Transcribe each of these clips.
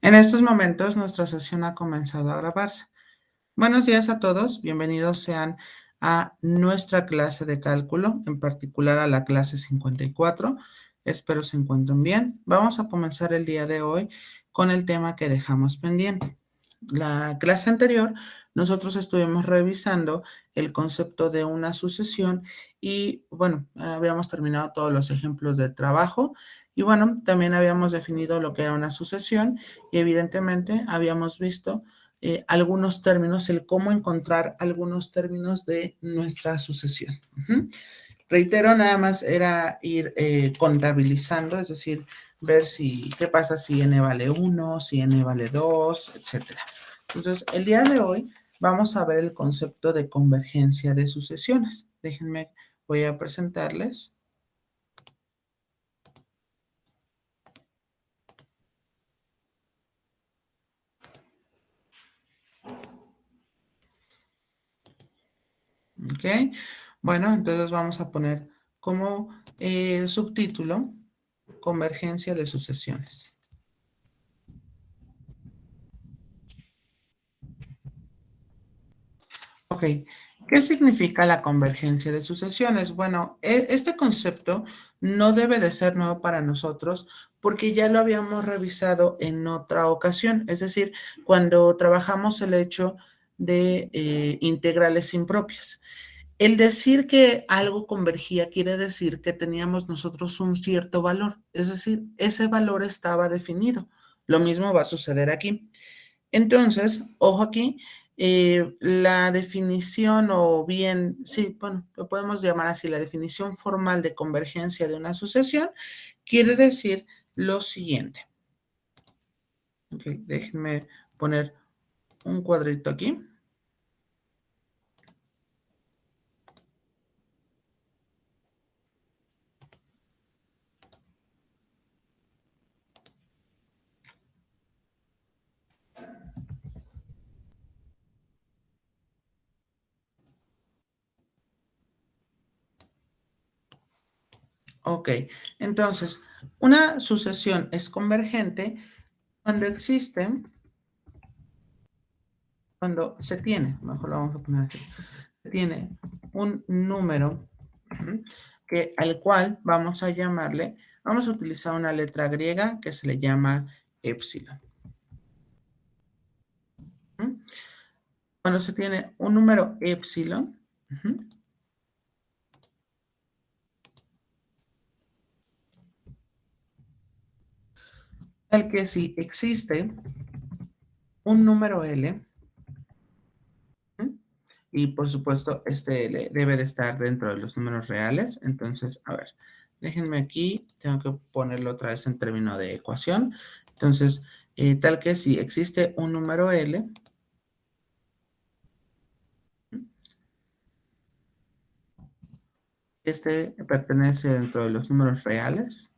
En estos momentos nuestra sesión ha comenzado a grabarse. Buenos días a todos, bienvenidos sean a nuestra clase de cálculo, en particular a la clase 54. Espero se encuentren bien. Vamos a comenzar el día de hoy con el tema que dejamos pendiente. La clase anterior nosotros estuvimos revisando el concepto de una sucesión y bueno, habíamos terminado todos los ejemplos de trabajo y bueno, también habíamos definido lo que era una sucesión y evidentemente habíamos visto algunos términos, el cómo encontrar algunos términos de nuestra sucesión. Reitero, nada más era ir contabilizando, es decir, ver si qué pasa si n vale 1, si n vale 2, etcétera. Entonces, el día de hoy vamos a ver el concepto de convergencia de sucesiones. Déjenme, voy a presentarles. ¿Ok? Bueno, entonces vamos a poner como subtítulo convergencia de sucesiones. Ok, ¿qué significa la convergencia de sucesiones? Bueno, este concepto no debe de ser nuevo para nosotros porque ya lo habíamos revisado en otra ocasión, es decir, cuando trabajamos el hecho de integrales impropias. El decir que algo convergía quiere decir que teníamos nosotros un cierto valor, es decir, ese valor estaba definido. Lo mismo va a suceder aquí. Entonces, ojo aquí, la definición o bien, sí, bueno, lo podemos llamar así, la definición formal de convergencia de una sucesión quiere decir lo siguiente. Ok, déjenme poner un cuadrito aquí. Ok, entonces, una sucesión es convergente cuando existen, cuando se tiene, mejor lo vamos a poner así, se tiene un número que, al cual vamos a llamarle, vamos a utilizar una letra griega que se le llama épsilon. Cuando se tiene un número épsilon, el que si existe un número L, y por supuesto este L debe de estar dentro de los números reales. Entonces, a ver, déjenme aquí, tengo que ponerlo otra vez en término de ecuación. Entonces, tal que si existe un número L, este pertenece dentro de los números reales.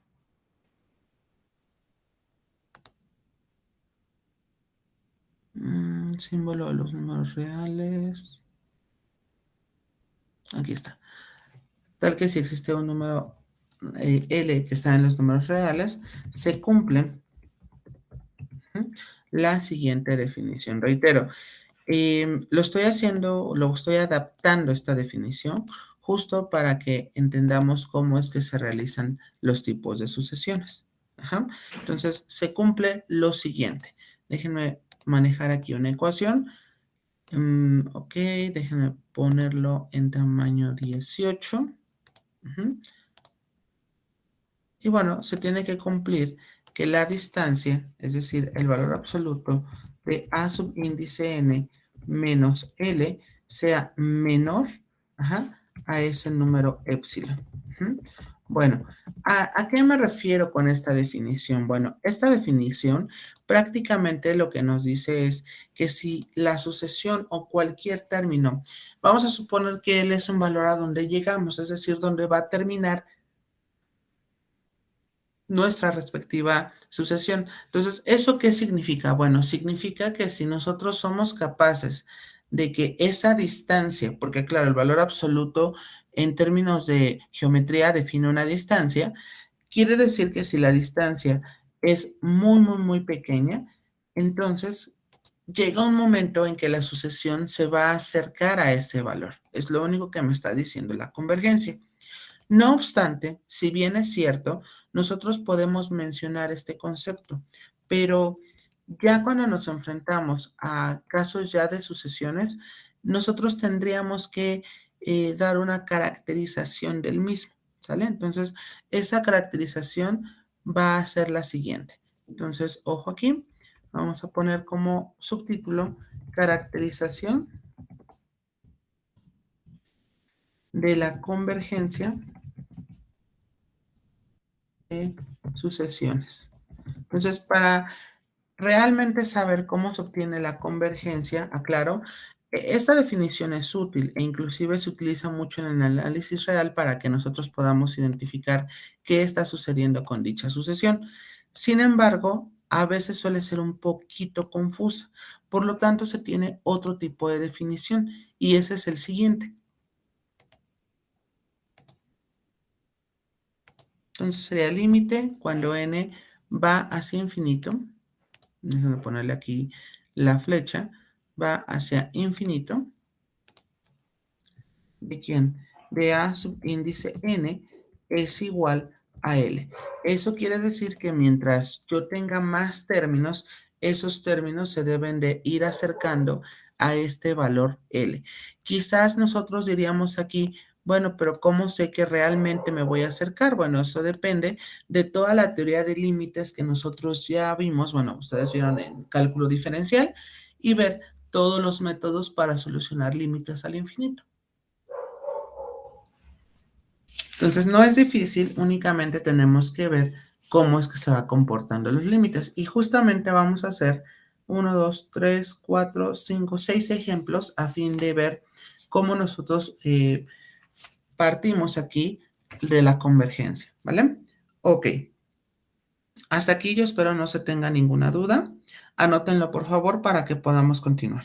Símbolo de los números reales. Aquí está. Tal que si existe un número L que está en los números reales, se cumple la siguiente definición. Reitero, lo estoy haciendo, lo estoy adaptando esta definición justo para que entendamos cómo es que se realizan los tipos de sucesiones. Entonces, se cumple lo siguiente. Déjenme manejar aquí una ecuación. Ok, déjenme ponerlo en tamaño 18. Y bueno, se tiene que cumplir que la distancia, es decir, el valor absoluto de A subíndice n menos L sea menor a ese número épsilon. Bueno, ¿a qué me refiero con esta definición? Bueno, esta definición prácticamente lo que nos dice es que si la sucesión o cualquier término, vamos a suponer que L es un valor a donde llegamos, es decir, donde va a terminar nuestra respectiva sucesión. Entonces, ¿eso qué significa? Bueno, significa que si nosotros somos capaces de que esa distancia, porque claro, el valor absoluto en términos de geometría define una distancia, quiere decir que si la distancia es muy, muy, muy pequeña, entonces llega un momento en que la sucesión se va a acercar a ese valor. Es lo único que me está diciendo la convergencia. No obstante, si bien es cierto, nosotros podemos mencionar este concepto, pero ya cuando nos enfrentamos a casos ya de sucesiones, nosotros tendríamos que dar una caracterización del mismo, ¿sale? Entonces, esa caracterización va a ser la siguiente. Entonces, ojo aquí, vamos a poner como subtítulo caracterización de la convergencia de sucesiones. Entonces, para realmente saber cómo se obtiene la convergencia, aclaro, esta definición es útil e inclusive se utiliza mucho en el análisis real para que nosotros podamos identificar qué está sucediendo con dicha sucesión. Sin embargo, a veces suele ser un poquito confusa, por lo tanto se tiene otro tipo de definición y ese es el siguiente. Entonces sería el límite cuando n va hacia infinito. Déjenme ponerle aquí la flecha, va hacia infinito. ¿De quién? De A subíndice n es igual a L. Eso quiere decir que mientras yo tenga más términos, esos términos se deben de ir acercando a este valor L. Quizás nosotros diríamos aquí, bueno, pero ¿cómo sé que realmente me voy a acercar? Bueno, eso depende de toda la teoría de límites que nosotros ya vimos, bueno, ustedes vieron en cálculo diferencial, y ver todos los métodos para solucionar límites al infinito. Entonces, no es difícil, únicamente tenemos que ver cómo es que se va comportando los límites. Y justamente vamos a hacer 6 ejemplos a fin de ver cómo nosotros partimos aquí de la convergencia, ¿vale? Ok, hasta aquí yo espero no se tenga ninguna duda. Anótenlo por favor para que podamos continuar.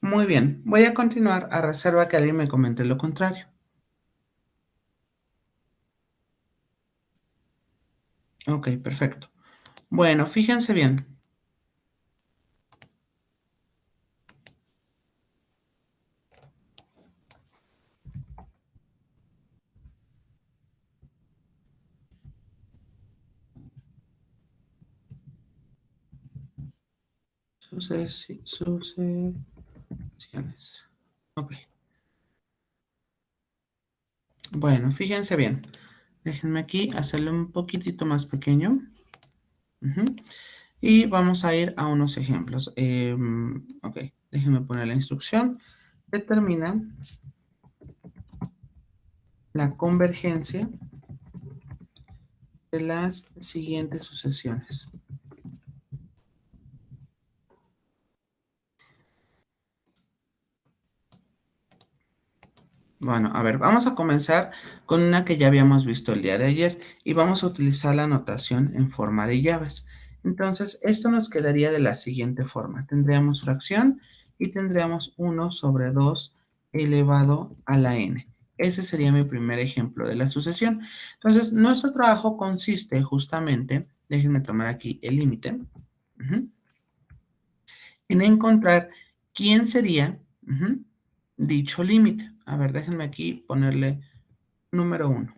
Muy bien, voy a continuar a reserva que alguien me comente lo contrario. Ok, perfecto. Bueno, fíjense bien. Sucesiones. Ok. Bueno, fíjense bien. Déjenme aquí hacerlo un poquitito más pequeño. Ujú. Y vamos a ir a unos ejemplos. Ok, déjenme poner la instrucción. Determina la convergencia de las siguientes sucesiones. Bueno, a ver, vamos a comenzar con una que ya habíamos visto el día de ayer y vamos a utilizar la notación en forma de llaves. Entonces, esto nos quedaría de la siguiente forma. Tendríamos fracción y tendríamos 1/2 elevado a la n. Ese sería mi primer ejemplo de la sucesión. Entonces, nuestro trabajo consiste justamente, déjenme tomar aquí el límite, en encontrar quién sería dicho límite. A ver, déjenme aquí ponerle número 1.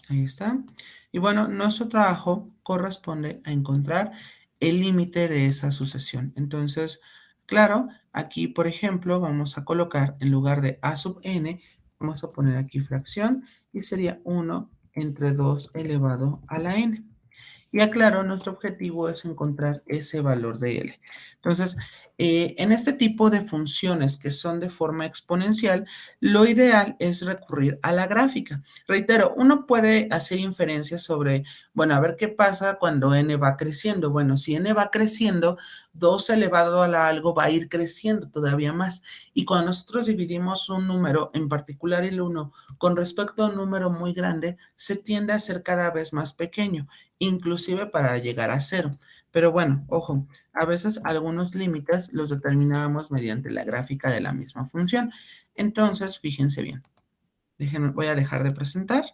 Ahí está. Y bueno, nuestro trabajo corresponde a encontrar el límite de esa sucesión. Entonces, Claro, aquí, por ejemplo, vamos a colocar en lugar de a sub n, vamos a poner aquí fracción y sería 1/2 elevado a la n. Y aclaro, nuestro objetivo es encontrar ese valor de L. Entonces, en este tipo de funciones que son de forma exponencial, lo ideal es recurrir a la gráfica. Reitero, uno puede hacer inferencias sobre, bueno, a ver qué pasa cuando n va creciendo. Bueno, si n va creciendo, 2 elevado a la algo va a ir creciendo todavía más. Y cuando nosotros dividimos un número, en particular el 1, con respecto a un número muy grande, se tiende a ser cada vez más pequeño, inclusive para llegar a cero. Pero bueno, ojo, a veces algunos límites los determinábamos mediante la gráfica de la misma función. Entonces, fíjense bien. Voy a dejar de presentar.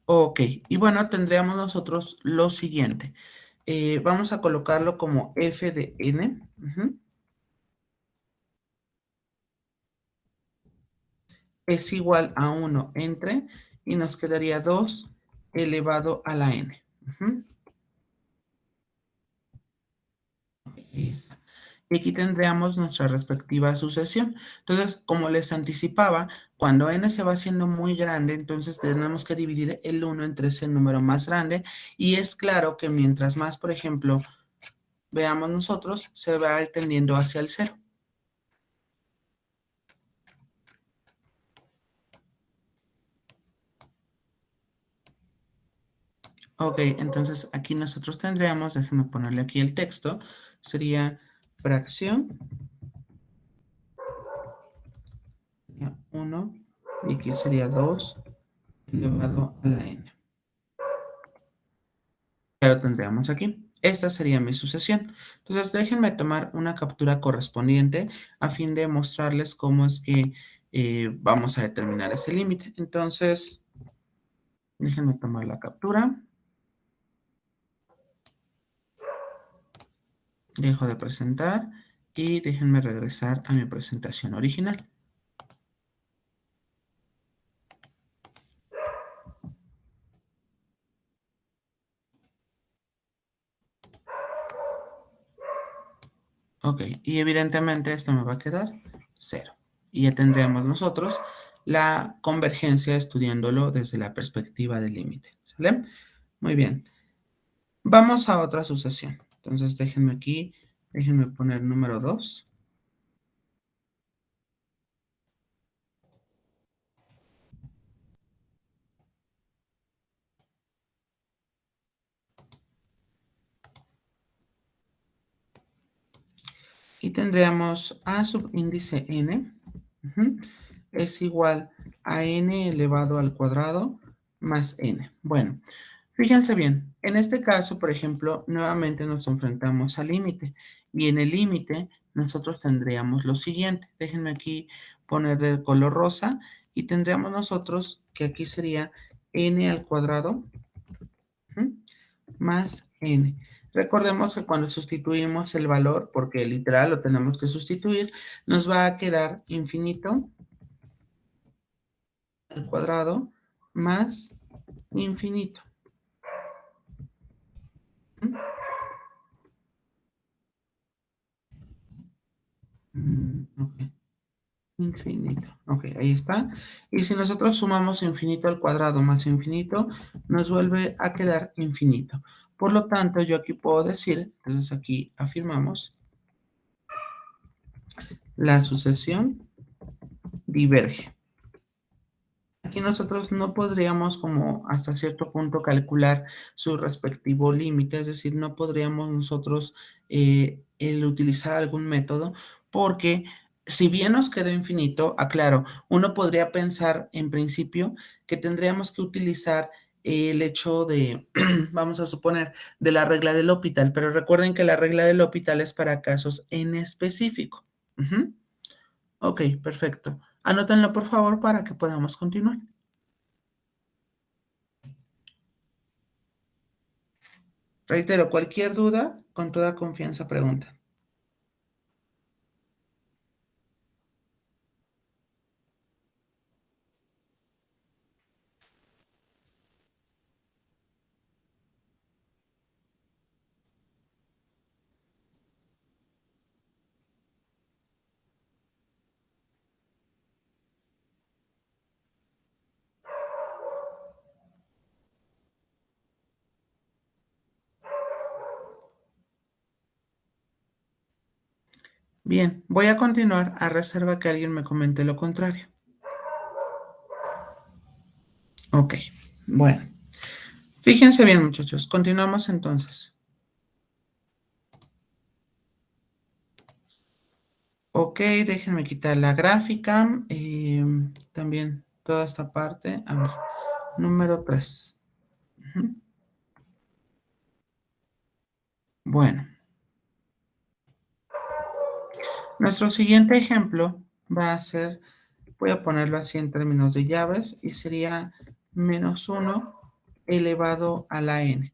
Ok, y bueno, tendríamos nosotros lo siguiente. Vamos a colocarlo como f de n. Es igual a 1 entre, y nos quedaría 2 elevado a la n. Ahí está. Y aquí tendríamos nuestra respectiva sucesión. Entonces, como les anticipaba, cuando n se va haciendo muy grande, entonces tenemos que dividir el 1 entre ese número más grande. Y es claro que mientras más, por ejemplo, veamos nosotros, se va a ir tendiendo hacia el cero. Ok, entonces aquí nosotros tendríamos, déjenme ponerle aquí el texto, sería fracción 1 y aquí sería 2 elevado a la n. Ya lo tendríamos aquí. Esta sería mi sucesión. Entonces, déjenme tomar una captura correspondiente a fin de mostrarles cómo es que vamos a determinar ese límite. Entonces, déjenme tomar la captura. Dejo de presentar y déjenme regresar a mi presentación original. Ok, y evidentemente esto me va a quedar 0. Y ya tendremos nosotros la convergencia estudiándolo desde la perspectiva del límite. ¿Sale? Muy bien. Vamos a otra sucesión. Entonces déjenme aquí, déjenme poner número 2. Y tendríamos a subíndice n es igual a n elevado al cuadrado más n. Bueno, fíjense bien, en este caso, por ejemplo, nuevamente nos enfrentamos al límite. Y en el límite nosotros tendríamos lo siguiente. Déjenme aquí poner de color rosa y tendríamos nosotros que aquí sería n al cuadrado más n. Recordemos que cuando sustituimos el valor, porque literal lo tenemos que sustituir, nos va a quedar infinito al cuadrado más infinito. Ok. Infinito. Ok, ahí está. Y si nosotros sumamos infinito al cuadrado más infinito, nos vuelve a quedar infinito. Por lo tanto, yo aquí puedo decir, entonces aquí afirmamos, la sucesión diverge. Aquí nosotros no podríamos como hasta cierto punto calcular su respectivo límite, es decir, no podríamos nosotros el utilizar algún método porque si bien nos quedó infinito, aclaro, uno podría pensar en principio que tendríamos que utilizar el hecho de, vamos a suponer, de la regla del L'Hopital, pero recuerden que la regla del L'Hopital es para casos en específico. Ujú. Ok, perfecto. Anótenlo por favor para que podamos continuar. Reitero, cualquier duda, con toda confianza pregunta. Bien, voy a continuar a reserva que alguien me comente lo contrario. Ok, bueno. Fíjense bien, muchachos. Continuamos entonces. Ok, déjenme quitar la gráfica. También toda esta parte. A ver, número 3. Bueno, nuestro siguiente ejemplo va a ser, voy a ponerlo así en términos de llaves, y sería -1 elevado a la n.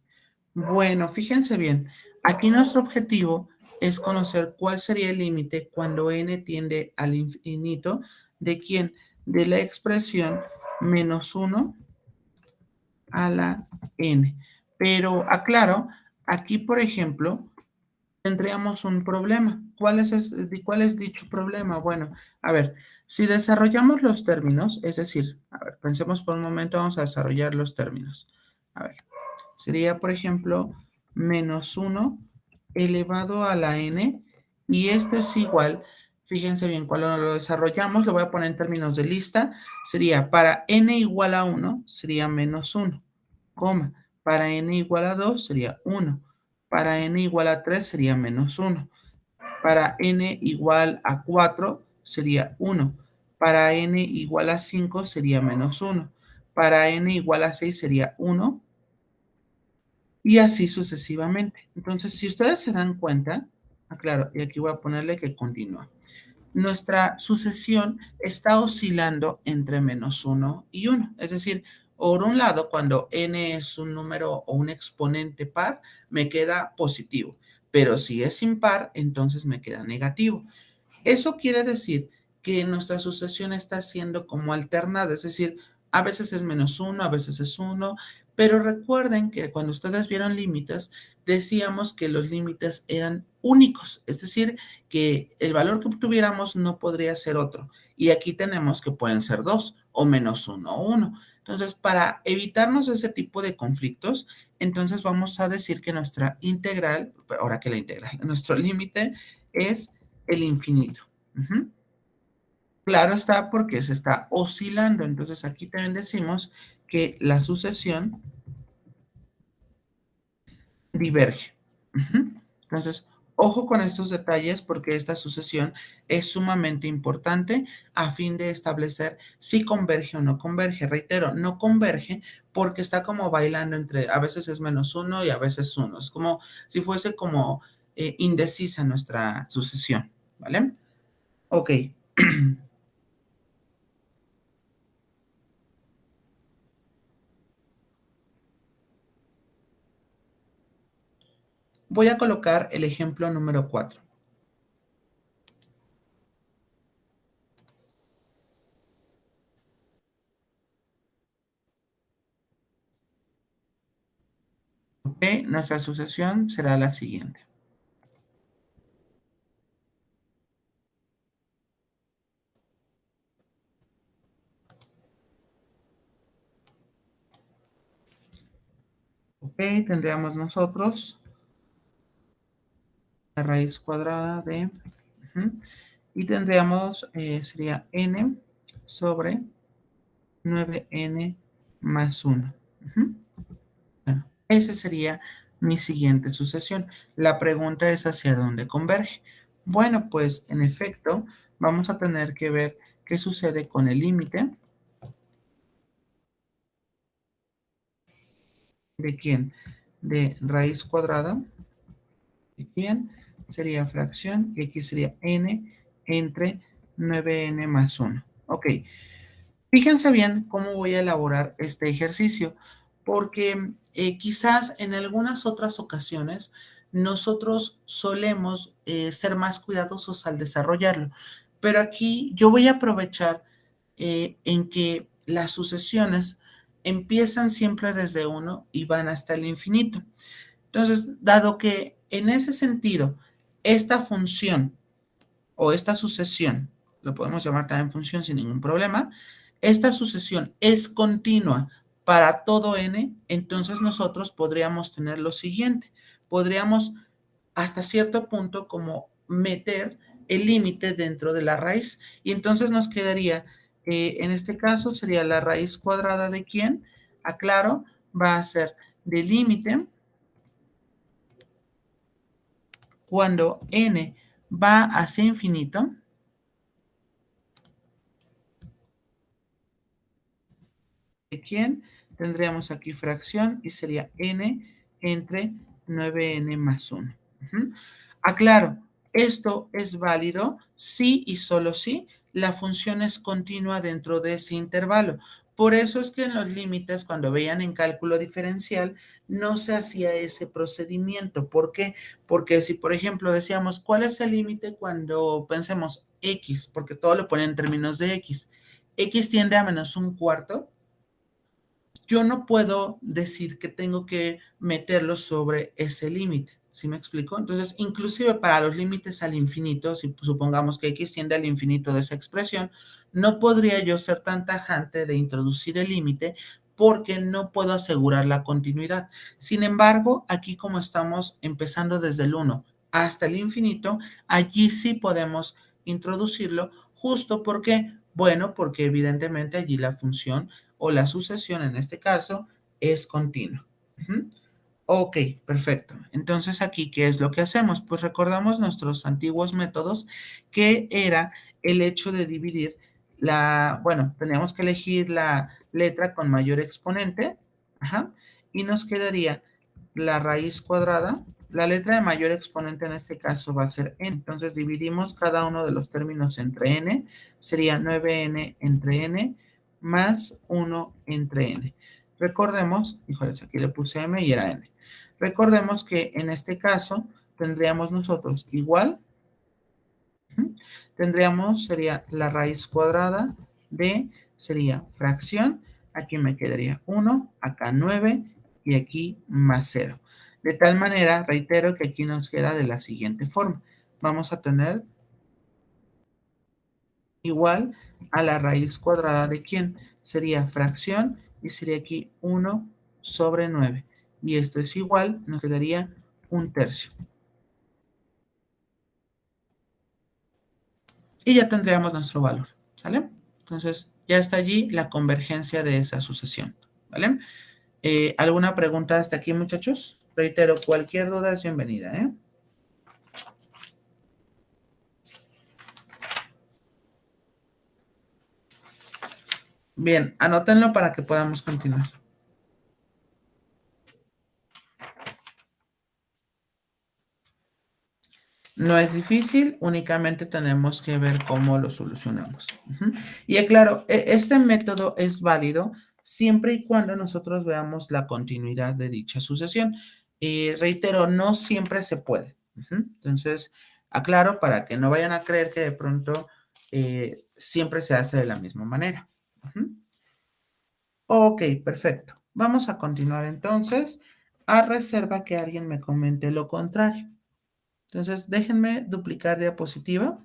Bueno, fíjense bien, aquí nuestro objetivo es conocer cuál sería el límite cuando n tiende al infinito. ¿De quién? De la expresión -1 a la n. Pero aclaro, aquí por ejemplo, tendríamos un problema. ¿Cuál es dicho problema? Bueno, a ver, si desarrollamos los términos, es decir, a ver, pensemos por un momento, vamos a desarrollar los términos. A ver, sería, por ejemplo, -1 elevado a la n, y esto es igual, fíjense bien, cuando lo desarrollamos, lo voy a poner en términos de lista, sería para n igual a 1, sería -1, coma, para n igual a 2 sería 1, para n igual a 3 sería -1, para n igual a 4 sería 1, para n igual a 5 sería -1, para n igual a 6 sería 1, y así sucesivamente. Entonces, si ustedes se dan cuenta, aclaro, y aquí voy a ponerle que continúa. Nuestra sucesión está oscilando entre -1 y 1. Es decir, por un lado, cuando n es un número o un exponente par, me queda positivo. Pero si es impar, entonces me queda negativo. Eso quiere decir que nuestra sucesión está siendo como alternada, es decir, a veces es -1, a veces es 1, pero recuerden que cuando ustedes vieron límites, decíamos que los límites eran únicos, es decir, que el valor que obtuviéramos no podría ser otro. Y aquí tenemos que pueden ser 2 o -1 o 1. Entonces, para evitarnos ese tipo de conflictos, entonces vamos a decir que nuestra integral, ahora que la integral, nuestro límite es el infinito. Ujú. Claro está porque se está oscilando. Entonces aquí también decimos que la sucesión diverge. Ujú. Entonces, ojo con estos detalles porque esta sucesión es sumamente importante a fin de establecer si converge o no converge. Reitero, no converge porque está como bailando entre, a veces es -1 y a veces 1. Es como si fuese como indecisa nuestra sucesión, ¿vale? Ok. Voy a colocar el ejemplo número 4. ¿Ok? Nuestra sucesión será la siguiente. ¿Ok? Tendríamos nosotros la raíz cuadrada de... Ujú, y tendríamos, sería n sobre 9n más 1. Ujú. Bueno, esa sería mi siguiente sucesión. La pregunta es hacia dónde converge. Bueno, pues en efecto, vamos a tener que ver qué sucede con el límite de quién, de raíz cuadrada, de quién sería fracción, y aquí sería n entre 9n más 1. Ok, fíjense bien cómo voy a elaborar este ejercicio, porque quizás en algunas otras ocasiones nosotros solemos ser más cuidadosos al desarrollarlo, pero aquí yo voy a aprovechar en que las sucesiones empiezan siempre desde uno y van hasta el infinito. Entonces, dado que en ese sentido, esta función o esta sucesión, lo podemos llamar también función sin ningún problema, esta sucesión es continua para todo n, entonces nosotros podríamos tener lo siguiente, podríamos hasta cierto punto como meter el límite dentro de la raíz. Y entonces nos quedaría, en este caso sería la raíz cuadrada de ¿quién? Aclaro, va a ser del límite cuando n va hacia infinito. ¿De quién? Tendríamos aquí fracción y sería n entre 9n más 1. Aclaro, esto es válido si y solo si la función es continua dentro de ese intervalo. Por eso es que en los límites, cuando veían en cálculo diferencial, no se hacía ese procedimiento. ¿Por qué? Porque si, por ejemplo, decíamos, ¿cuál es el límite cuando pensemos x? Porque todo lo pone en términos de x. X tiende a menos un cuarto. Yo no puedo decir que tengo que meterlo sobre ese límite. ¿Sí me explico? Entonces, inclusive para los límites al infinito, si supongamos que x tiende al infinito de esa expresión, no podría yo ser tan tajante de introducir el límite porque no puedo asegurar la continuidad. Sin embargo, aquí como estamos empezando desde el 1 hasta el infinito, allí sí podemos introducirlo justo porque, bueno, porque evidentemente allí la función o la sucesión en este caso es continua. Ok, perfecto. Entonces aquí, ¿qué es lo que hacemos? Pues recordamos nuestros antiguos métodos, que era el hecho de dividir bueno, teníamos que elegir la letra con mayor exponente, y nos quedaría la raíz cuadrada. La letra de mayor exponente en este caso va a ser n. Entonces dividimos cada uno de los términos entre n. Sería 9n entre n más 1 entre n. Recordemos, híjoles, aquí le puse m y era n. Recordemos que en este caso tendríamos nosotros igual, tendríamos, sería la raíz cuadrada de, sería fracción, aquí me quedaría 1, acá 9 y aquí más 0. De tal manera, reitero que aquí nos queda de la siguiente forma. Vamos a tener igual a la raíz cuadrada de ¿quién? Sería fracción y sería aquí 1 sobre 9. Y esto es igual, nos quedaría 1/3. Y ya tendríamos nuestro valor, ¿sale? Entonces, ya está allí la convergencia de esa sucesión, ¿vale? ¿Alguna pregunta hasta aquí, muchachos? Reitero, cualquier duda es bienvenida, ¿eh? Bien, anótenlo para que podamos continuar. No es difícil, únicamente tenemos que ver cómo lo solucionamos. Y claro, este método es válido siempre y cuando nosotros veamos la continuidad de dicha sucesión. Reitero, no siempre se puede. Entonces, aclaro para que no vayan a creer que de pronto siempre se hace de la misma manera. Ok, perfecto. Vamos a continuar entonces, a reserva que alguien me comente lo contrario. Entonces, déjenme duplicar diapositiva.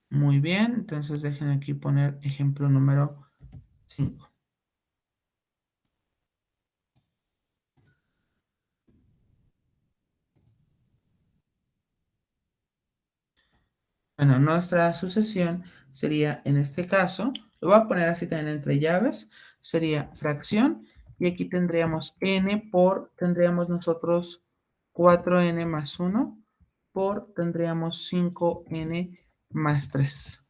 Muy bien, entonces dejen aquí poner ejemplo número 5. Bueno, nuestra sucesión sería, en este caso, lo voy a poner así también entre llaves, sería fracción, y aquí tendríamos n por, tendríamos nosotros 4n más 1, por, tendríamos 5n más 3.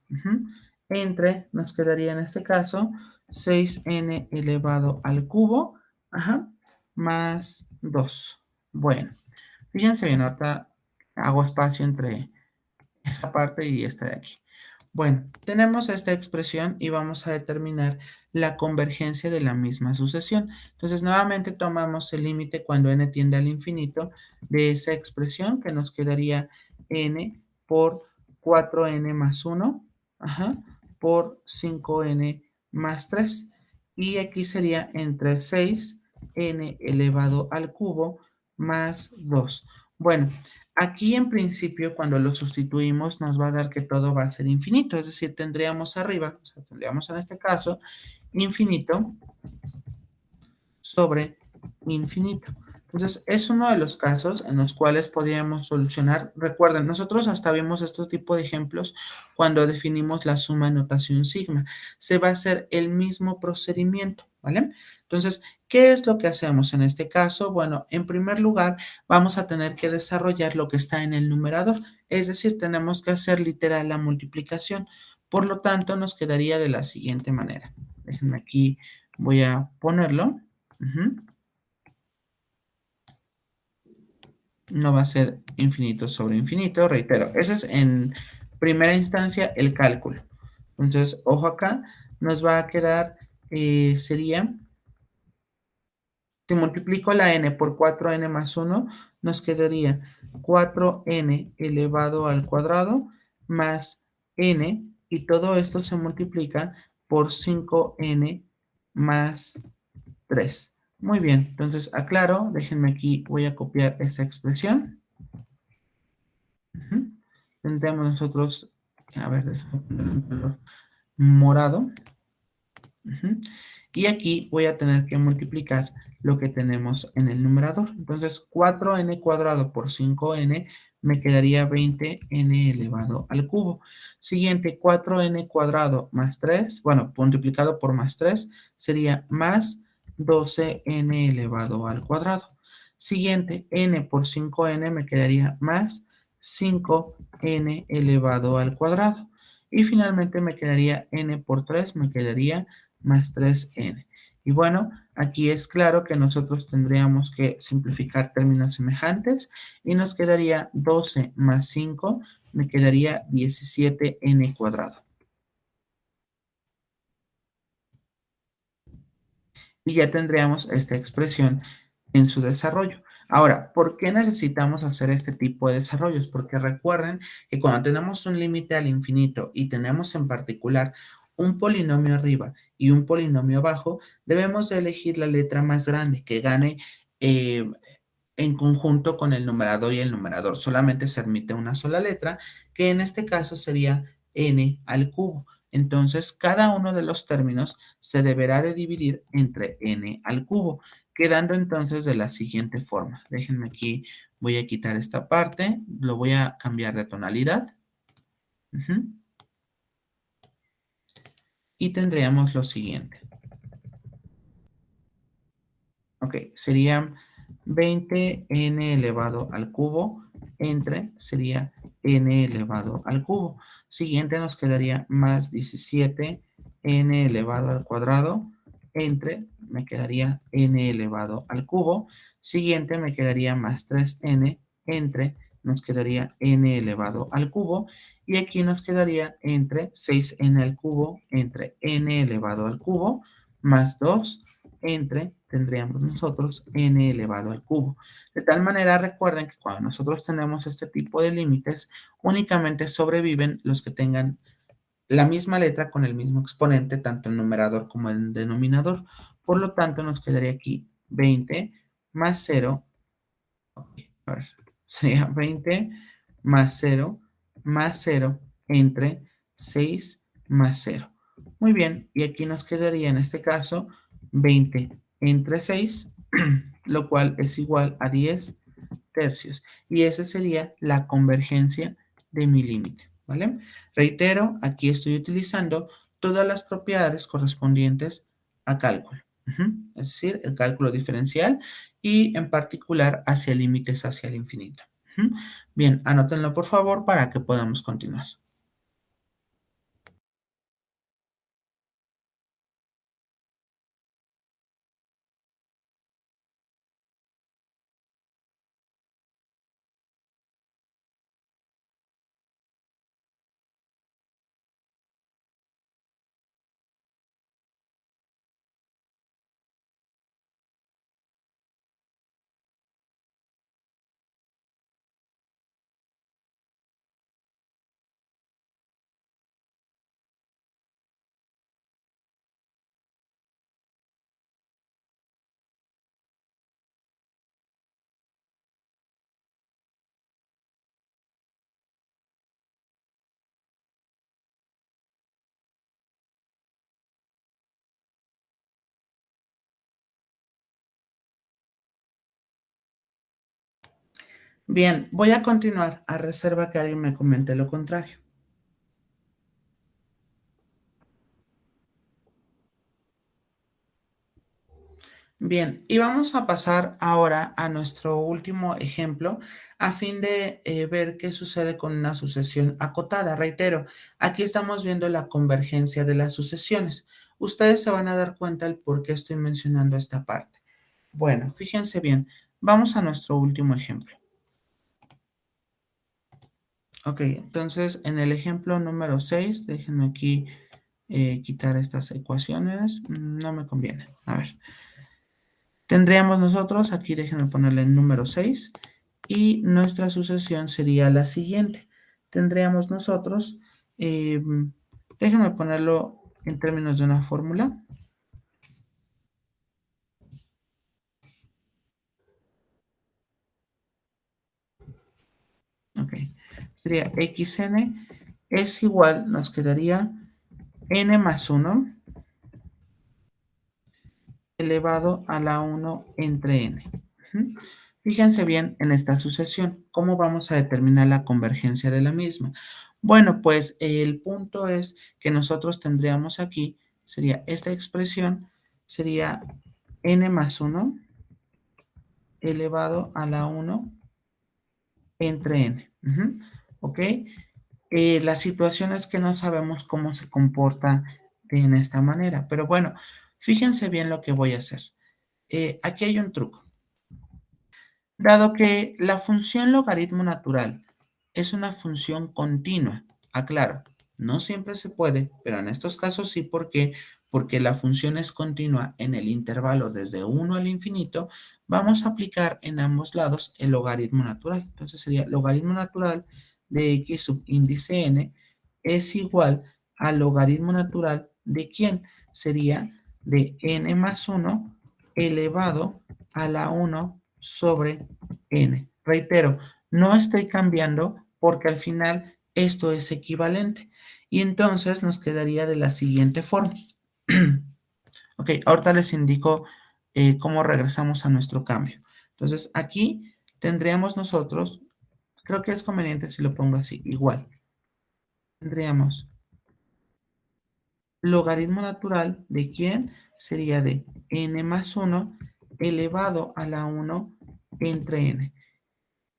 Entre, nos quedaría en este caso 6n elevado al cubo, más 2. Bueno, fíjense bien, ahorita hago espacio entre esta parte y esta de aquí. Bueno, tenemos esta expresión y vamos a determinar la convergencia de la misma sucesión. Entonces, nuevamente tomamos el límite cuando n tiende al infinito de esa expresión, que nos quedaría n por 4n más 1, por 5n más 3. Y aquí sería entre 6n elevado al cubo más 2. Bueno, aquí en principio cuando lo sustituimos nos va a dar que todo va a ser infinito, es decir, tendríamos arriba, o sea, tendríamos en este caso infinito sobre infinito. Entonces, es uno de los casos en los cuales podríamos solucionar. Recuerden, nosotros hasta vimos este tipo de ejemplos cuando definimos la suma en notación sigma. Se va a hacer el mismo procedimiento, ¿vale? Entonces, ¿qué es lo que hacemos en este caso? Bueno, en primer lugar, vamos a tener que desarrollar lo que está en el numerador, es decir, tenemos que hacer literal la multiplicación. Por lo tanto, nos quedaría de la siguiente manera. Déjenme aquí, voy a ponerlo. Ujú. No va a ser infinito sobre infinito, reitero. Ese es en primera instancia el cálculo. Entonces, ojo acá, nos va a quedar, sería, si multiplico la n por 4n más 1, nos quedaría 4n elevado al cuadrado más n, y todo esto se multiplica por 5n más 3. Muy bien, entonces aclaro, déjenme aquí, voy a copiar esta expresión. Ujú. Tendremos nosotros, a ver, déjame ponerle un color morado. Ujú. Y aquí voy a tener que multiplicar lo que tenemos en el numerador. Entonces, 4n cuadrado por 5n me quedaría 20n elevado al cubo. Siguiente, 4n cuadrado más 3, bueno, multiplicado por más 3, sería más 12n elevado al cuadrado. Siguiente, n por 5n me quedaría más 5n elevado al cuadrado. Y finalmente me quedaría n por 3, me quedaría más 3n. Y bueno, aquí es claro que nosotros tendríamos que simplificar términos semejantes y nos quedaría 12 más 5, me quedaría 17n cuadrado. Y ya tendríamos esta expresión en su desarrollo. Ahora, ¿por qué necesitamos hacer este tipo de desarrollos? Porque recuerden que cuando tenemos un límite al infinito y tenemos en particular un polinomio arriba y un polinomio abajo, debemos de elegir la letra más grande que gane eh, en conjunto con el numerador y el numerador. Solamente se admite una sola letra, que en este caso sería n al cubo. Entonces, cada uno de los términos se deberá de dividir entre n al cubo, quedando entonces de la siguiente forma. Déjenme aquí, voy a quitar esta parte, lo voy a cambiar de tonalidad. Ujú. Y tendríamos lo siguiente. Ok, sería 20n elevado al cubo entre, sería n elevado al cubo. Siguiente nos quedaría más 17n elevado al cuadrado entre, me quedaría n elevado al cubo. Siguiente me quedaría más 3n entre, nos quedaría n elevado al cubo. Y aquí nos quedaría entre 6n al cubo entre n elevado al cubo más 2 entre, tendríamos nosotros n elevado al cubo. De tal manera, recuerden que cuando nosotros tenemos este tipo de límites, únicamente sobreviven los que tengan la misma letra con el mismo exponente, tanto en numerador como en denominador. Por lo tanto, nos quedaría aquí 20 más 0, a ver, sería 20 más 0 entre 6 más 0. Muy bien, y aquí nos quedaría en este caso 20 entre 6, lo cual es igual a 10 tercios. Y esa sería la convergencia de mi límite, ¿vale? Reitero, aquí estoy utilizando todas las propiedades correspondientes a cálculo. Es decir, el cálculo diferencial y en particular hacia límites hacia el infinito. Bien, anótenlo por favor para que podamos continuar. Bien, voy a continuar a reserva que alguien me comente lo contrario. Bien, y vamos a pasar ahora a nuestro último ejemplo a fin de ver qué sucede con una sucesión acotada. Reitero, aquí estamos viendo la convergencia de las sucesiones. Ustedes se van a dar cuenta el por qué estoy mencionando esta parte. Bueno, fíjense bien, vamos a nuestro último ejemplo. Ok, entonces en el ejemplo número 6, déjenme aquí quitar estas ecuaciones, no me conviene. A ver, tendríamos nosotros, aquí déjenme ponerle el número 6, y nuestra sucesión sería la siguiente. Tendríamos nosotros, eh, déjenme ponerlo en términos de una fórmula. Ok, sería xn es igual, nos quedaría n más 1 elevado a la 1 entre n. Ujú. Fíjense bien en esta sucesión, ¿cómo vamos a determinar la convergencia de la misma? Bueno, pues el punto es que nosotros tendríamos aquí, sería esta expresión, sería n más 1 elevado a la 1 entre n. Ujú. ¿Ok? La situación es que no sabemos cómo se comporta en esta manera, pero bueno, fíjense bien lo que voy a hacer. Aquí hay un truco. Dado que la función logaritmo natural es una función continua, aclaro, no siempre se puede, pero en estos casos sí, ¿por qué? Porque la función es continua en el intervalo desde 1 al infinito, vamos a aplicar en ambos lados el logaritmo natural. Entonces sería logaritmo natural de x subíndice n es igual al logaritmo natural de ¿quién? Sería de n más 1 elevado a la 1 sobre n. Reitero, no estoy cambiando porque al final esto es equivalente. Y entonces nos quedaría de la siguiente forma. Ok, ahorita les indico cómo regresamos a nuestro cambio. Entonces aquí tendríamos nosotros, creo que es conveniente si lo pongo así, igual. Tendríamos logaritmo natural de quién sería de n más 1 elevado a la 1 entre n.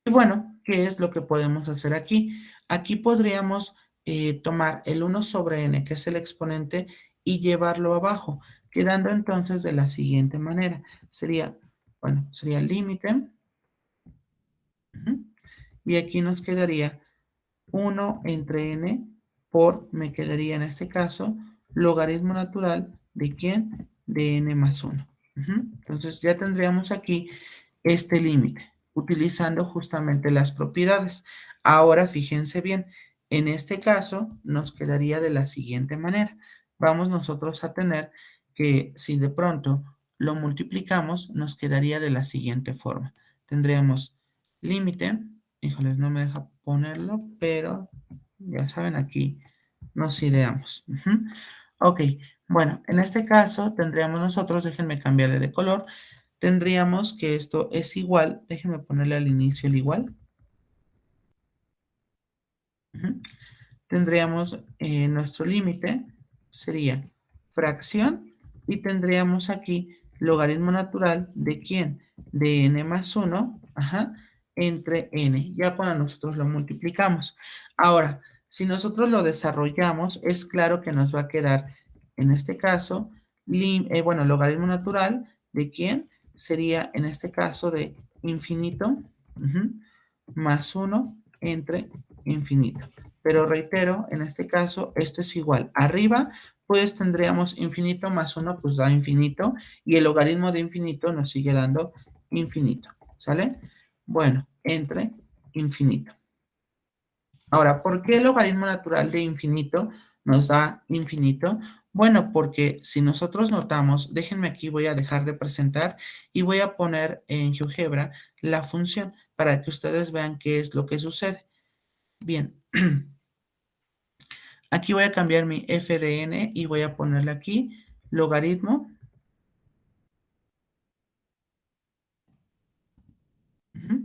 Y bueno, ¿qué es lo que podemos hacer aquí? Aquí podríamos tomar el 1 sobre n, que es el exponente, y llevarlo abajo, quedando entonces de la siguiente manera. Sería, bueno, sería el límite. Y aquí nos quedaría 1 entre n por, me quedaría en este caso, logaritmo natural de ¿quién? De n más 1. Entonces ya tendríamos aquí este límite, utilizando justamente las propiedades. Ahora fíjense bien, en este caso nos quedaría de la siguiente manera. Vamos nosotros a tener que si de pronto lo multiplicamos, nos quedaría de la siguiente forma. Tendríamos límite, híjoles, no me deja ponerlo, pero ya saben, aquí nos ideamos. Ok, bueno, en este caso tendríamos nosotros, déjenme cambiarle de color, tendríamos que esto es igual, déjenme ponerle al inicio el igual. Ujú. Tendríamos nuestro límite, sería fracción, y tendríamos aquí logaritmo natural de ¿quién? De n más 1, ajá, entre n, ya cuando nosotros lo multiplicamos. Ahora, si nosotros lo desarrollamos, es claro que nos va a quedar, en este caso, bueno, logaritmo natural de ¿quién? Sería, en este caso, de infinito, ujú, más 1 entre infinito. Pero reitero, en este caso, esto es igual. Arriba, pues tendríamos infinito más 1, pues da infinito, y el logaritmo de infinito nos sigue dando infinito, ¿sale? Bueno, entre infinito. Ahora, ¿por qué el logaritmo natural de infinito nos da infinito? Bueno, porque si nosotros notamos, déjenme aquí, voy a dejar de presentar y voy a poner en GeoGebra la función para que ustedes vean qué es lo que sucede. Bien, aquí voy a cambiar mi f de n y voy a ponerle aquí logaritmo. Ujú.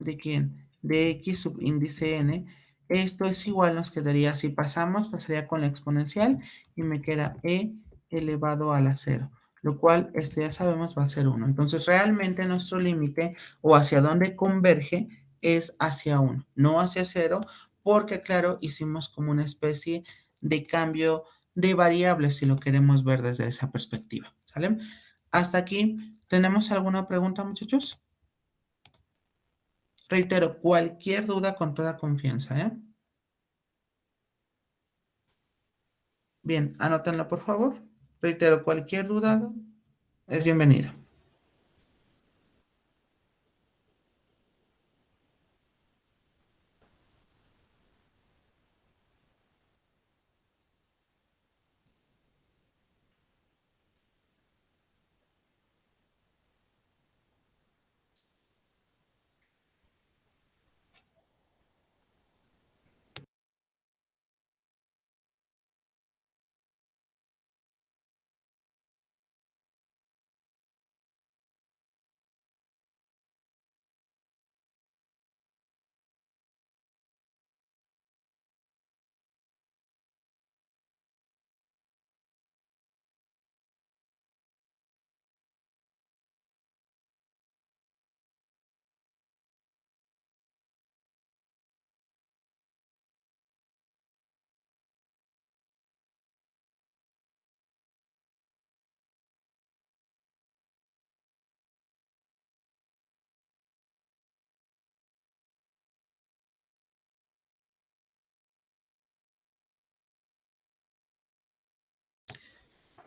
¿De quién? De x subíndice n. Esto es igual, nos quedaría, si pasamos, pasaría con la exponencial y me queda e elevado a la cero, lo cual, esto ya sabemos, va a ser 1. Entonces, realmente nuestro límite o hacia dónde converge es hacia 1, no hacia cero, porque, claro, hicimos como una especie de cambio de variables, si lo queremos ver desde esa perspectiva, ¿sale? Hasta aquí, ¿tenemos alguna pregunta, muchachos? Reitero, cualquier duda con toda confianza, ¿eh? Bien, anótenlo por favor. Reitero, cualquier duda es bienvenida.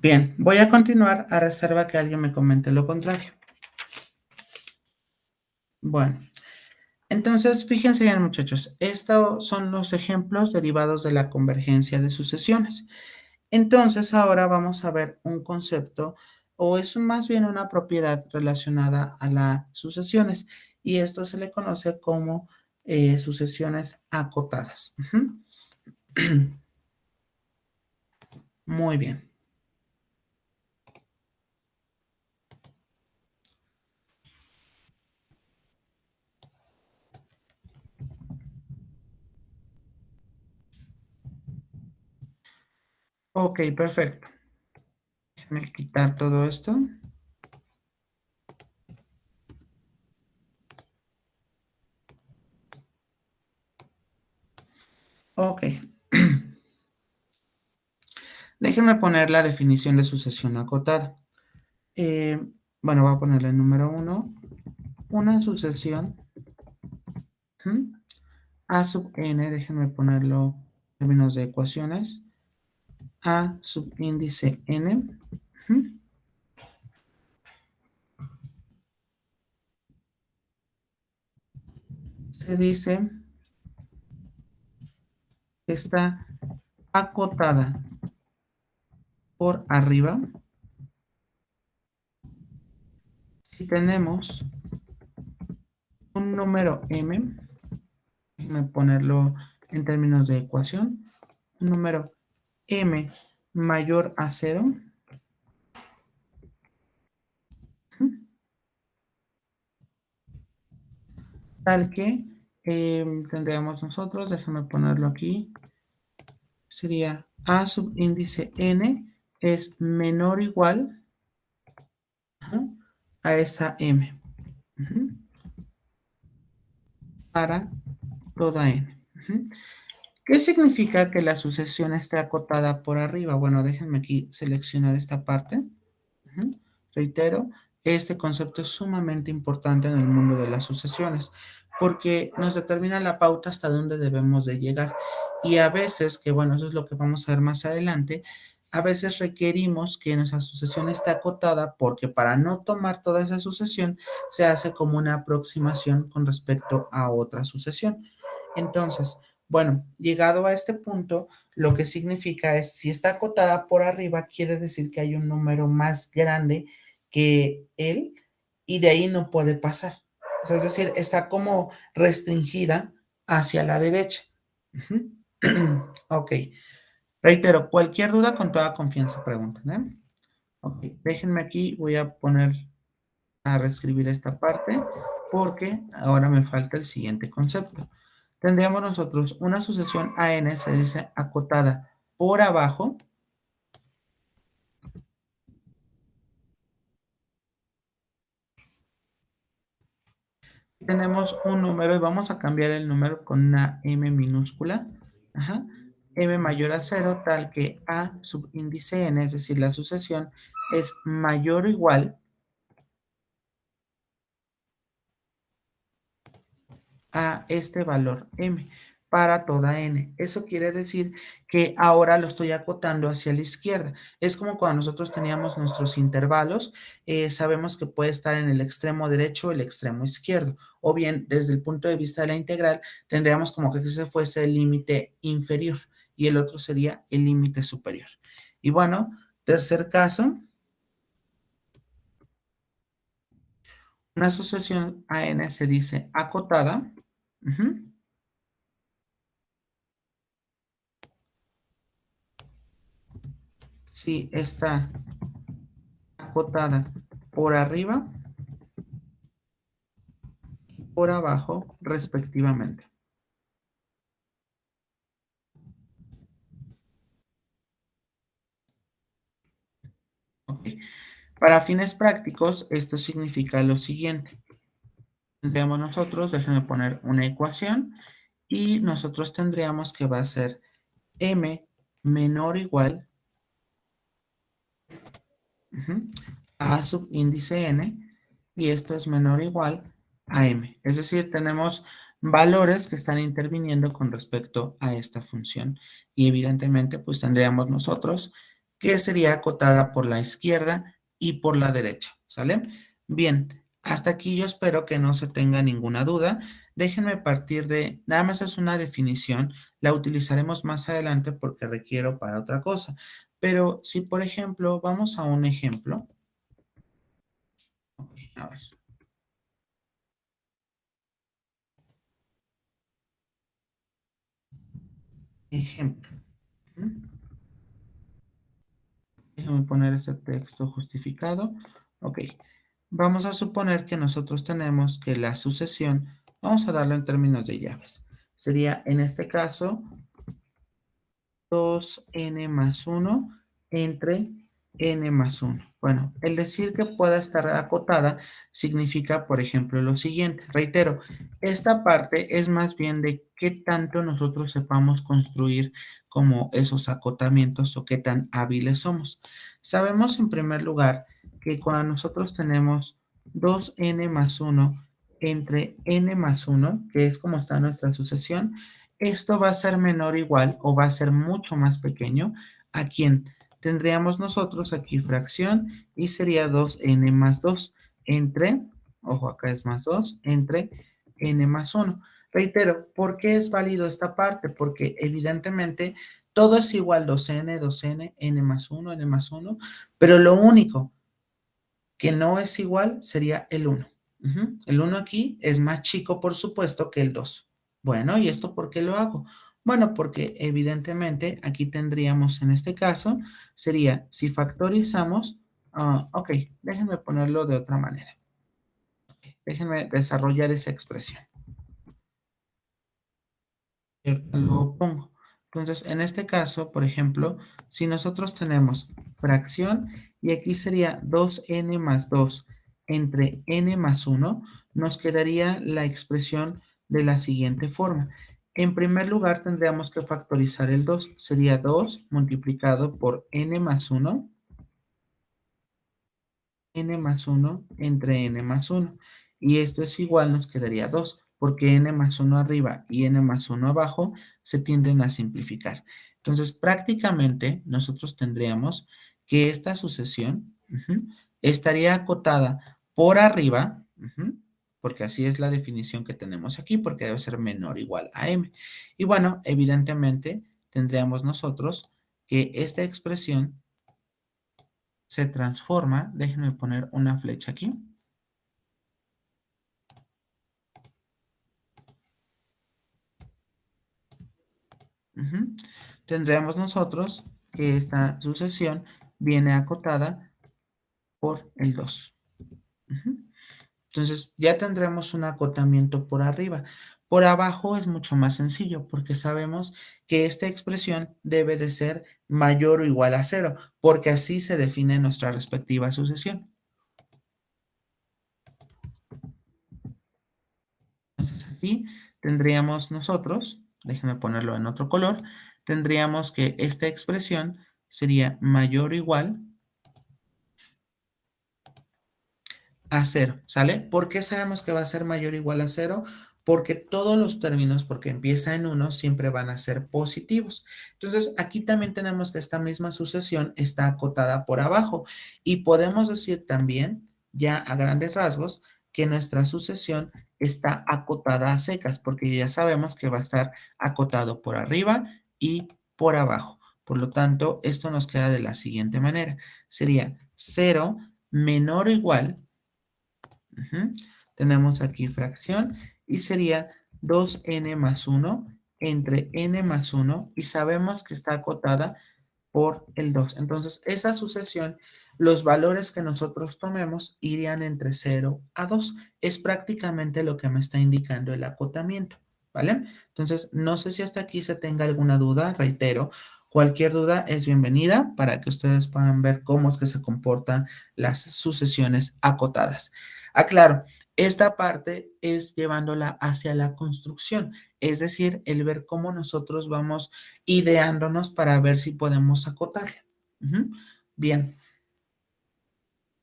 Bien, voy a continuar a reserva que alguien me comente lo contrario. Bueno, entonces fíjense bien, muchachos, estos son los ejemplos derivados de la convergencia de sucesiones. Entonces, ahora vamos a ver un concepto, o es más bien una propiedad relacionada a las sucesiones, y esto se le conoce como sucesiones acotadas. Ujú. Muy bien. Ok, perfecto. Déjame quitar todo esto. Ok. Déjenme poner la definición de sucesión acotada. Eh, bueno, voy a ponerle el número uno. Una sucesión ¿hmm? A sub n, déjenme ponerlo en términos de ecuaciones. A subíndice n. ¿hmm? Se dice que está acotada por arriba si tenemos un número m, déjenme ponerlo en términos de ecuación, un número m mayor a cero, tal que tendríamos nosotros, déjenme ponerlo aquí, sería a subíndice n es menor o igual a esa m para toda n. ¿Qué significa que la sucesión esté acotada por arriba? Bueno, déjenme aquí seleccionar esta parte. Reitero, este concepto es sumamente importante en el mundo de las sucesiones porque nos determina la pauta hasta dónde debemos de llegar. Y a veces, que bueno, eso es lo que vamos a ver más adelante, a veces requerimos que nuestra sucesión esté acotada porque para no tomar toda esa sucesión se hace como una aproximación con respecto a otra sucesión. Entonces, bueno, llegado a este punto, lo que significa es, si está acotada por arriba, quiere decir que hay un número más grande que él y de ahí no puede pasar. O sea, es decir, está como restringida hacia la derecha. Ujú. Ok, reitero, cualquier duda con toda confianza pregunten, ¿eh? Ok, déjenme aquí, voy a poner a reescribir esta parte porque ahora me falta el siguiente concepto. Tendríamos nosotros una sucesión AN, se dice acotada por abajo. Tenemos un número y vamos a cambiar el número con una M minúscula. Ajá. M mayor a cero, tal que A subíndice N, es decir, la sucesión es mayor o igual a este valor M para toda N. Eso quiere decir que ahora lo estoy acotando hacia la izquierda. Es como cuando nosotros teníamos nuestros intervalos, sabemos que puede estar en el extremo derecho o el extremo izquierdo, o bien desde el punto de vista de la integral, tendríamos como que ese fuese el límite inferior y el otro sería el límite superior. Y bueno, tercer caso, una sucesión a n se dice acotada. Si está acotada por arriba y por abajo respectivamente. Okay. Para fines prácticos, esto significa lo siguiente. Veamos nosotros, déjenme poner una ecuación y nosotros tendríamos que va a ser m menor o igual a subíndice n y esto es menor o igual a m. Es decir, tenemos valores que están interviniendo con respecto a esta función y evidentemente pues tendríamos nosotros que sería acotada por la izquierda y por la derecha, ¿sale? Bien, hasta aquí yo espero que no se tenga ninguna duda. Déjenme partir de, nada más es una definición, la utilizaremos más adelante porque requiero para otra cosa. Pero si por ejemplo, vamos a un ejemplo. Ok, a ver. Ejemplo. Déjame poner ese texto justificado. Ok. Vamos a suponer que nosotros tenemos que la sucesión, vamos a darlo en términos de llaves. Sería en este caso 2n más 1 entre n más 1. Bueno, el decir que pueda estar acotada significa, por ejemplo, lo siguiente. Reitero, esta parte es más bien de qué tanto nosotros sepamos construir como esos acotamientos o qué tan hábiles somos. Sabemos en primer lugar que cuando nosotros tenemos 2n más 1 entre n más 1, que es como está nuestra sucesión, esto va a ser menor o igual o va a ser mucho más pequeño a quien tendríamos nosotros aquí fracción y sería 2n más 2 entre, ojo acá es más 2, entre n más 1. Reitero, ¿por qué es válido esta parte? Porque evidentemente todo es igual 2n, 2n, n más 1, n más 1, pero lo único que no es igual sería el 1. El 1 aquí es más chico, por supuesto, que el 2. Bueno, ¿y esto por qué lo hago? Bueno, porque evidentemente aquí tendríamos en este caso, sería si factorizamos, ok, déjenme ponerlo de otra manera. Déjenme desarrollar esa expresión. Lo pongo. Entonces, en este caso, por ejemplo, si nosotros tenemos fracción y aquí sería 2n más 2 entre n más 1, nos quedaría la expresión de la siguiente forma. En primer lugar, tendríamos que factorizar el 2. Sería 2 multiplicado por n más 1, n más 1 entre n más 1. Y esto es igual, nos quedaría 2, porque n más 1 arriba y n más 1 abajo se tienden a simplificar. Entonces, prácticamente nosotros tendríamos que esta sucesión estaría acotada por arriba, porque así es la definición que tenemos aquí, porque debe ser menor o igual a m. Y bueno, evidentemente tendríamos nosotros que esta expresión se transforma, déjenme poner una flecha aquí. Tendríamos nosotros que esta sucesión viene acotada por el 2. Entonces, ya tendremos un acotamiento por arriba. Por abajo es mucho más sencillo porque sabemos que esta expresión debe de ser mayor o igual a cero, porque así se define nuestra respectiva sucesión. Entonces, aquí tendríamos nosotros, déjenme ponerlo en otro color, tendríamos que esta expresión sería mayor o igual a cero, ¿sale? ¿Por qué sabemos que va a ser mayor o igual a cero? Porque todos los términos, porque empieza en uno, siempre van a ser positivos. Entonces, aquí también tenemos que esta misma sucesión está acotada por abajo. Y podemos decir también, ya a grandes rasgos, que nuestra sucesión está acotada a secas, porque ya sabemos que va a estar acotado por arriba y por abajo. Por lo tanto, esto nos queda de la siguiente manera. Sería cero menor o igual. Ujú. Tenemos aquí fracción y sería 2n más 1 entre n más 1 y sabemos que está acotada por el 2. Entonces, esa sucesión, los valores que nosotros tomemos irían entre 0 a 2. Es prácticamente lo que me está indicando el acotamiento, ¿vale? Entonces, no sé si hasta aquí se tenga alguna duda, reitero, cualquier duda es bienvenida para que ustedes puedan ver cómo es que se comportan las sucesiones acotadas. Aclaro, esta parte es llevándola hacia la construcción, es decir, el ver cómo nosotros vamos ideándonos para ver si podemos acotarla. Ujú. Bien,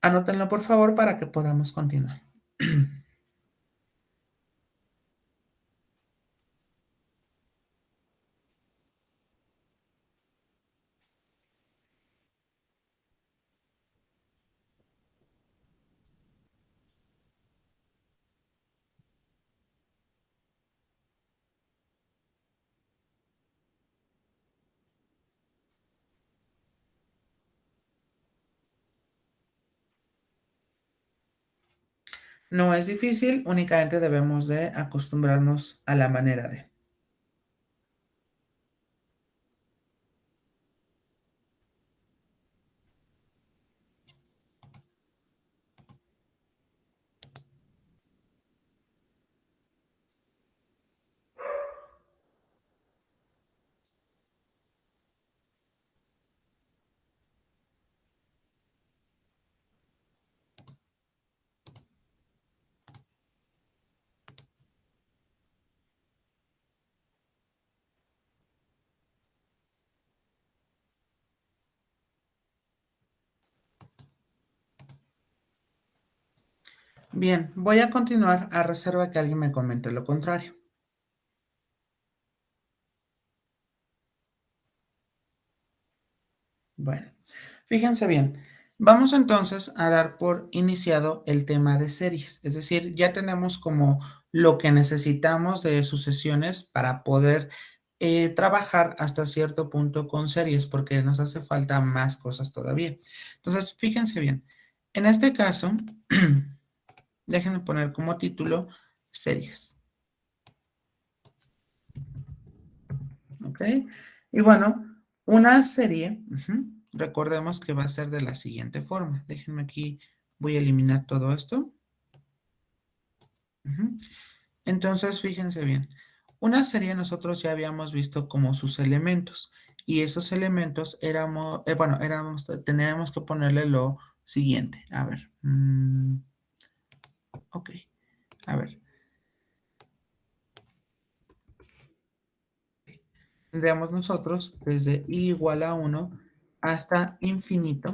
anótenlo por favor para que podamos continuar. No es difícil, únicamente debemos de acostumbrarnos a la manera de. Bien, voy a continuar a reserva que alguien me comente lo contrario. Bueno, fíjense bien. Vamos entonces a dar por iniciado el tema de series, es decir, ya tenemos como lo que necesitamos de sucesiones para poder trabajar hasta cierto punto con series, porque nos hace falta más cosas todavía. Entonces, fíjense bien. En este caso, déjenme poner como título series. ¿Ok? Y bueno, una serie, recordemos que va a ser de la siguiente forma. Déjenme aquí, voy a eliminar todo esto. Ujú. Entonces, fíjense bien, una serie nosotros ya habíamos visto como sus elementos y esos elementos éramos, teníamos que ponerle lo siguiente. A ver, ok, a ver, tendríamos nosotros desde i igual a 1 hasta infinito.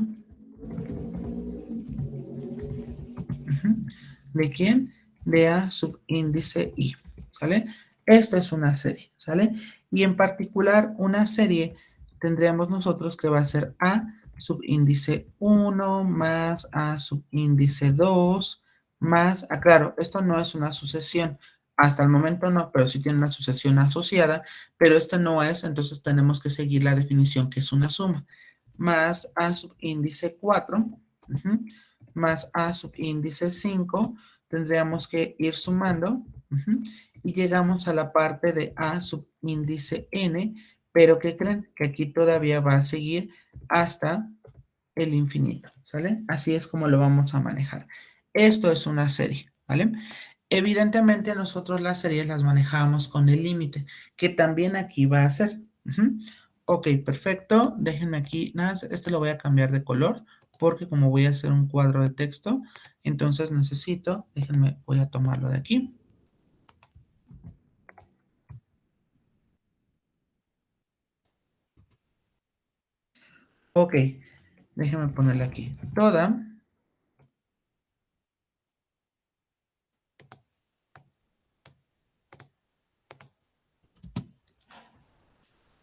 Ujú. ¿De quién? De A subíndice I, ¿sale? Esto es una serie, ¿sale? Y en particular una serie tendríamos nosotros que va a ser A subíndice 1 más A subíndice 2 más, claro, esto no es una sucesión, hasta el momento no, pero sí tiene una sucesión asociada, pero esto no es, entonces tenemos que seguir la definición que es una suma, más A subíndice 4, más A subíndice 5, tendríamos que ir sumando y llegamos a la parte de A subíndice n, pero ¿qué creen? Que aquí todavía va a seguir hasta el infinito, ¿sale? Así es como lo vamos a manejar. Esto es una serie, ¿vale? Evidentemente nosotros las series las manejamos con el límite, que también aquí va a ser. Ujú. Ok, perfecto. Déjenme aquí, nada, este lo voy a cambiar de color porque como voy a hacer un cuadro de texto, entonces necesito, déjenme, voy a tomarlo de aquí. Ok, déjenme ponerle aquí.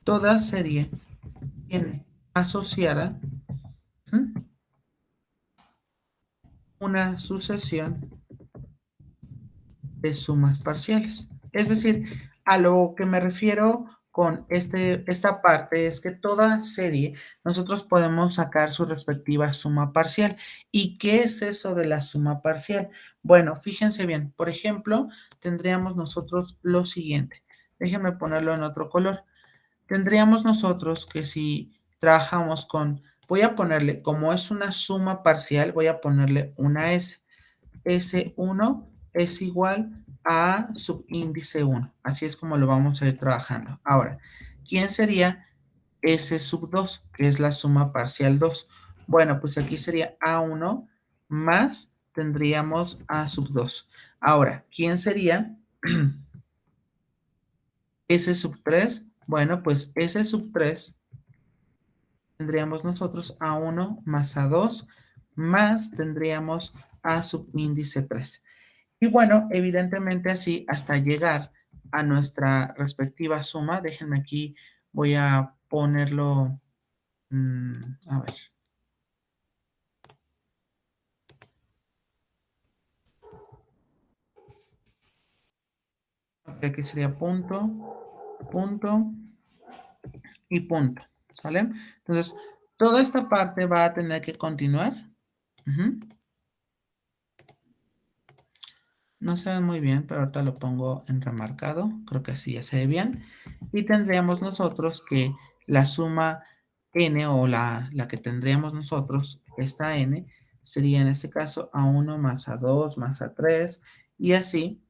Toda serie tiene asociada, ¿mm?, una sucesión de sumas parciales. Es decir, a lo que me refiero con esta parte es que toda serie nosotros podemos sacar su respectiva suma parcial. ¿Y qué es eso de la suma parcial? Bueno, fíjense bien, por ejemplo, tendríamos nosotros lo siguiente. Déjenme ponerlo en otro color. Tendríamos nosotros que si trabajamos con, voy a ponerle, como es una suma parcial, voy a ponerle una S. S1 es igual a subíndice 1. Así es como lo vamos a ir trabajando. Ahora, ¿quién sería S sub 2, que es la suma parcial 2? Bueno, pues aquí sería A1 más tendríamos A sub 2. Ahora, ¿quién sería S sub 3? Bueno, pues S sub 3 tendríamos nosotros A1 más A2 más tendríamos A subíndice 3. Y bueno, evidentemente así hasta llegar a nuestra respectiva suma. Déjenme aquí, voy a ponerlo, a ver, aquí sería punto, punto y punto, ¿sale? Entonces, toda esta parte va a tener que continuar. Ujú. No se ve muy bien, pero ahorita lo pongo en remarcado. Creo que así ya se ve bien. Y tendríamos nosotros que la suma n o la que tendríamos nosotros, esta n, sería en este caso A1 más A2 más A3 y así.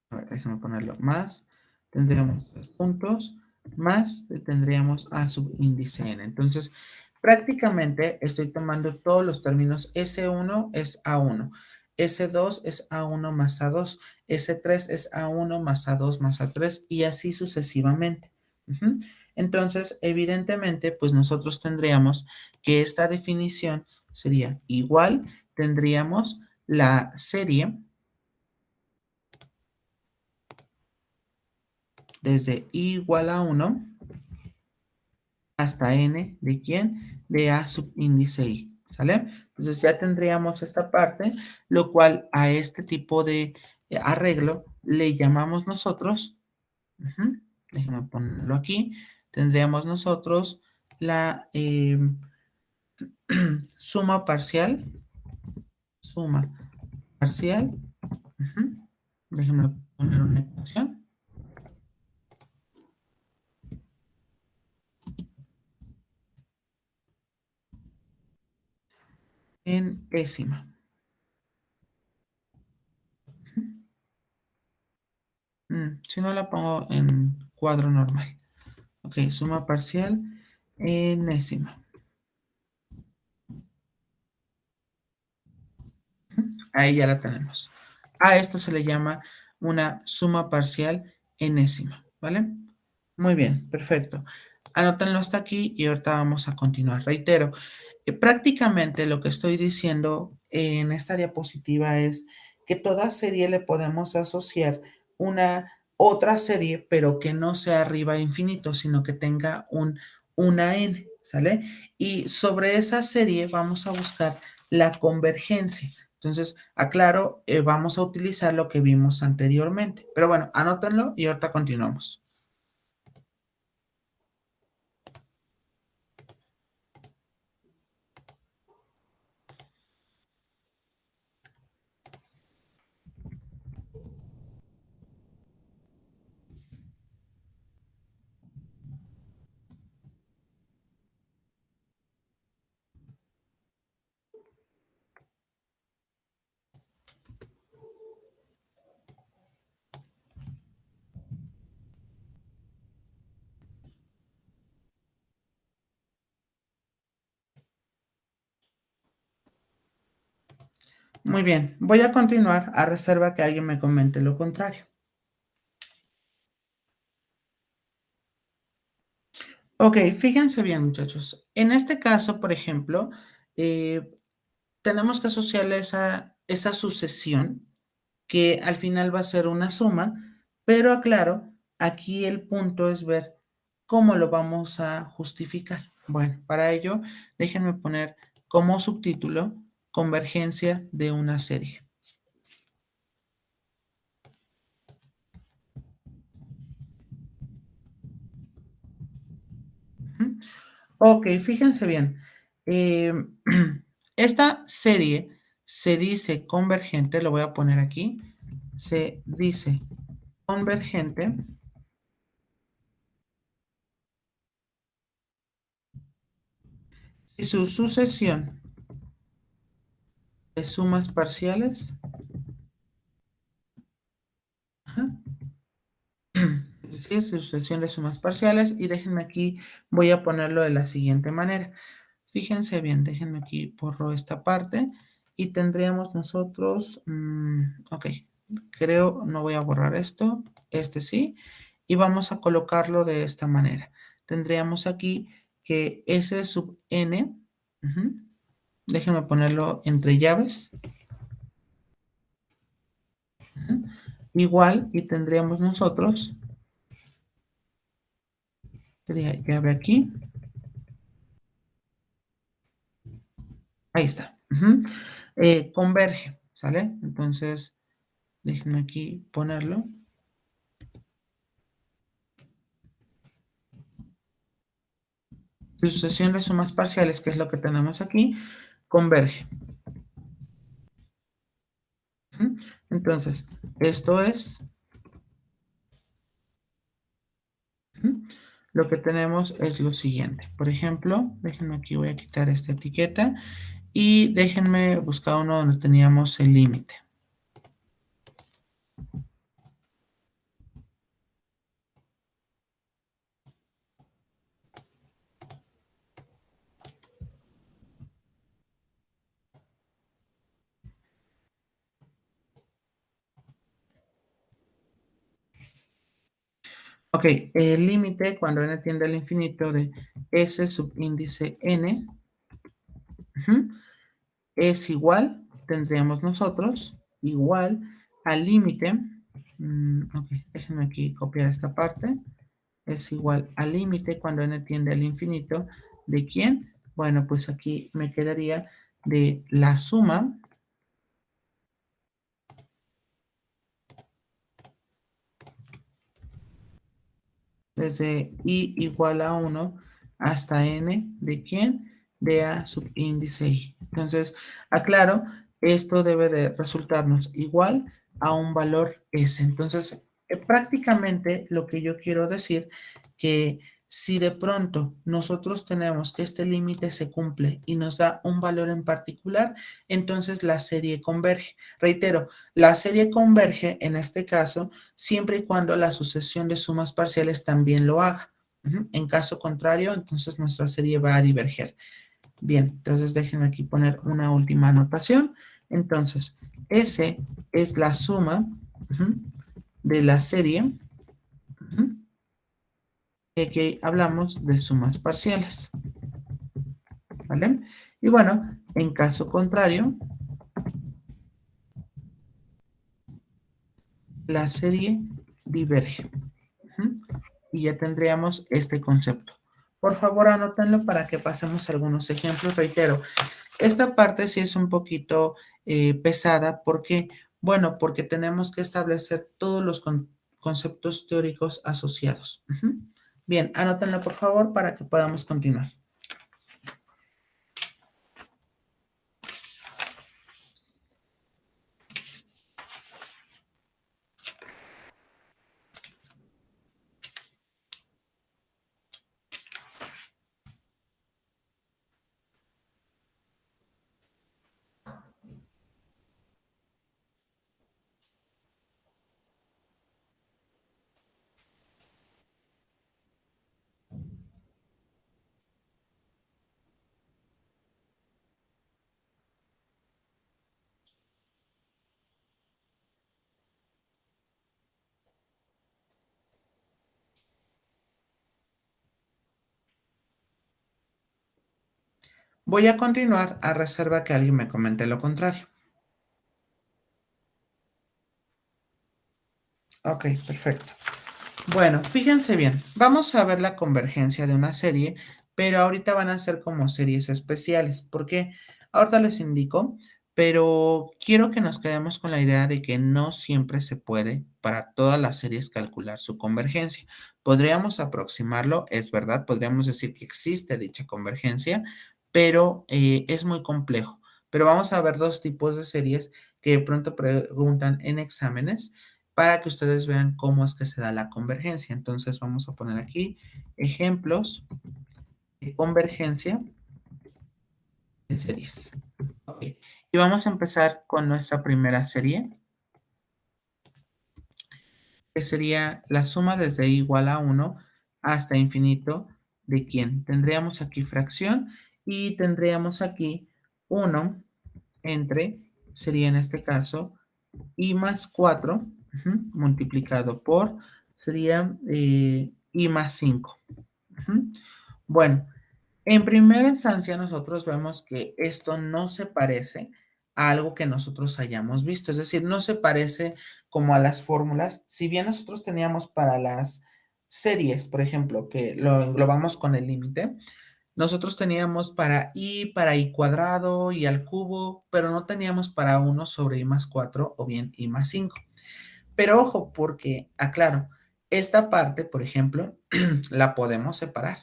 A ver, déjame ponerlo más. Tendríamos 3 puntos más tendríamos a subíndice n. Entonces, prácticamente estoy tomando todos los términos. S1 es A1, S2 es A1 más A2, S3 es A1 más A2 más A3 y así sucesivamente. Ujú. Entonces, evidentemente, pues nosotros tendríamos que esta definición sería igual, tendríamos la serie desde i igual a 1 hasta n de quién? De a subíndice i, ¿sale? Entonces ya tendríamos esta parte, lo cual a este tipo de arreglo le llamamos nosotros, ujú, déjame ponerlo aquí, tendríamos nosotros la suma parcial, suma parcial, ujú, déjame poner una ecuación, en décima. Si no la pongo en cuadro normal. Ok, suma parcial enésima. Ahí ya la tenemos. A esto se le llama una suma parcial enésima, ¿vale? Muy bien, perfecto. Anótenlo hasta aquí y ahorita vamos a continuar. Reitero, prácticamente lo que estoy diciendo en esta diapositiva es que toda serie le podemos asociar una otra serie, pero que no sea arriba infinito, sino que tenga una n, ¿sale? Y sobre esa serie vamos a buscar la convergencia. Entonces, aclaro, vamos a utilizar lo que vimos anteriormente. Pero bueno, anótenlo y ahorita continuamos. Muy bien, voy a continuar a reserva que alguien me comente lo contrario. Ok, fíjense bien, muchachos. En este caso, por ejemplo, eh, tenemos que asociarle esa sucesión que al final va a ser una suma, pero aclaro, aquí el punto es ver cómo lo vamos a justificar. Bueno, para ello, déjenme poner como subtítulo convergencia de una serie. Ujú. Ok, fíjense bien. eh, esta serie se dice convergente, lo voy a poner aquí, se dice convergente si su sucesión de sumas parciales, ajá, es decir, sucesión de sumas parciales, y déjenme aquí, voy a ponerlo de la siguiente manera. Fíjense bien, déjenme aquí, borro esta parte y tendríamos nosotros, ok, creo, no voy a borrar esto, este sí, y vamos a colocarlo de esta manera. Tendríamos aquí que S sub n, ujú, déjenme ponerlo entre llaves, ujú, igual, y tendríamos nosotros, sería llave aquí, ahí está, ujú, converge, ¿sale? Entonces, déjenme aquí ponerlo. Sucesión de sumas parciales, que es lo que tenemos aquí, converge. Ujú. Entonces, esto es, ujú, lo que tenemos es lo siguiente. Por ejemplo, déjenme aquí, voy a quitar esta etiqueta y déjenme buscar uno donde teníamos el límite. Ok, el límite cuando n tiende al infinito de S subíndice n, ujú, es igual, tendríamos nosotros, igual al límite, ok, déjenme aquí copiar esta parte, es igual al límite cuando n tiende al infinito, ¿de quién? Bueno, pues aquí me quedaría de la suma desde i igual a 1 hasta n, ¿de quién? De a subíndice i. Entonces, aclaro, esto debe de resultarnos igual a un valor s. Entonces, prácticamente lo que yo quiero decir que si de pronto nosotros tenemos que este límite se cumple y nos da un valor en particular, entonces la serie converge. Reitero, la serie converge en este caso siempre y cuando la sucesión de sumas parciales también lo haga. Ujú. En caso contrario, entonces nuestra serie va a diverger. Bien, entonces déjenme aquí poner una última anotación. Entonces, S es la suma, ujú, de la serie, ujú, y aquí hablamos de sumas parciales. ¿Vale? Y bueno, en caso contrario, la serie diverge. Ujú. Y ya tendríamos este concepto. Por favor, anótenlo para que pasemos algunos ejemplos. Reitero, esta parte sí es un poquito pesada. ¿Por qué? Bueno, porque tenemos que establecer todos los conceptos teóricos asociados. Ujú. Bien, anótenlo por favor para que podamos continuar. Voy a continuar a reserva que alguien me comente lo contrario. Ok, perfecto. Bueno, fíjense bien, vamos a ver la convergencia de una serie, pero ahorita van a ser como series especiales. ¿Por qué? Ahorita les indico, pero quiero que nos quedemos con la idea de que no siempre se puede para todas las series calcular su convergencia. Podríamos aproximarlo, es verdad, podríamos decir que existe dicha convergencia, pero es muy complejo. Pero vamos a ver dos tipos de series que de pronto preguntan en exámenes para que ustedes vean cómo es que se da la convergencia. Entonces vamos a poner aquí ejemplos de convergencia de series. Ok. Y vamos a empezar con nuestra primera serie, que sería la suma desde igual a 1 hasta infinito de quién. Tendríamos aquí fracción y tendríamos aquí 1 entre, sería en este caso, i más 4 multiplicado por, sería i más 5. Bueno, en primera instancia nosotros vemos que esto no se parece a algo que nosotros hayamos visto, es decir, no se parece como a las fórmulas, si bien nosotros teníamos para las series, por ejemplo, que lo englobamos con el límite, nosotros teníamos para i cuadrado y al cubo, pero no teníamos para 1 sobre i más 4 o bien i más 5. Pero ojo, porque, aclaro, esta parte, por ejemplo, la podemos separar.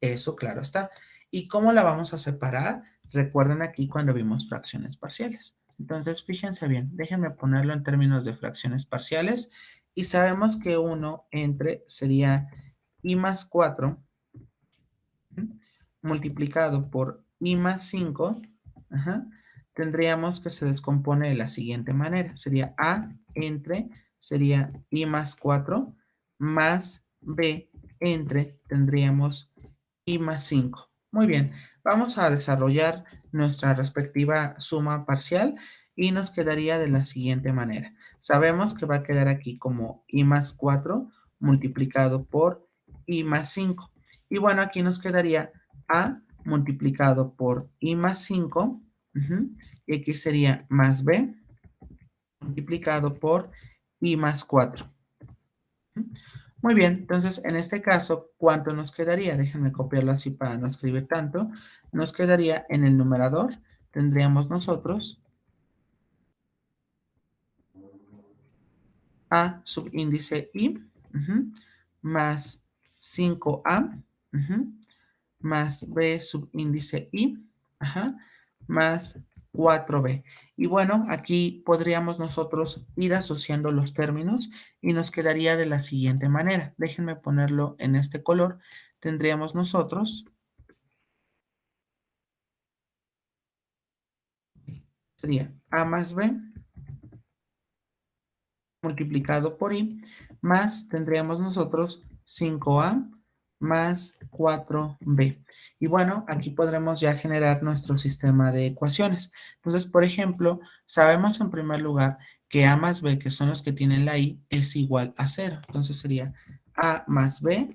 Eso, claro está. ¿Y cómo la vamos a separar? Recuerden aquí cuando vimos fracciones parciales. Entonces, fíjense bien, déjenme ponerlo en términos de fracciones parciales. Y sabemos que 1 entre sería i más 4 multiplicado por i más 5, ajá, tendríamos que se descompone de la siguiente manera. Sería a entre, sería i más 4 más b entre, tendríamos i más 5. Muy bien, vamos a desarrollar nuestra respectiva suma parcial y nos quedaría de la siguiente manera. Sabemos que va a quedar aquí como i más 4 multiplicado por i más 5. Y bueno, aquí nos quedaría a multiplicado por i más 5, y aquí sería más b multiplicado por i más 4. Muy bien, entonces en este caso, ¿cuánto nos quedaría? Déjenme copiarlo así para no escribir tanto. Nos quedaría en el numerador, tendríamos nosotros a subíndice i, más 5a, más b subíndice i, más 4b. Y bueno, aquí podríamos nosotros ir asociando los términos y nos quedaría de la siguiente manera. Déjenme ponerlo en este color. Tendríamos nosotros, sería a más b multiplicado por i, más tendríamos nosotros 5a más 4b. Y bueno, aquí podremos ya generar nuestro sistema de ecuaciones. Entonces, por ejemplo, sabemos en primer lugar que a más b, que son los que tienen la i, es igual a 0. Entonces sería a más b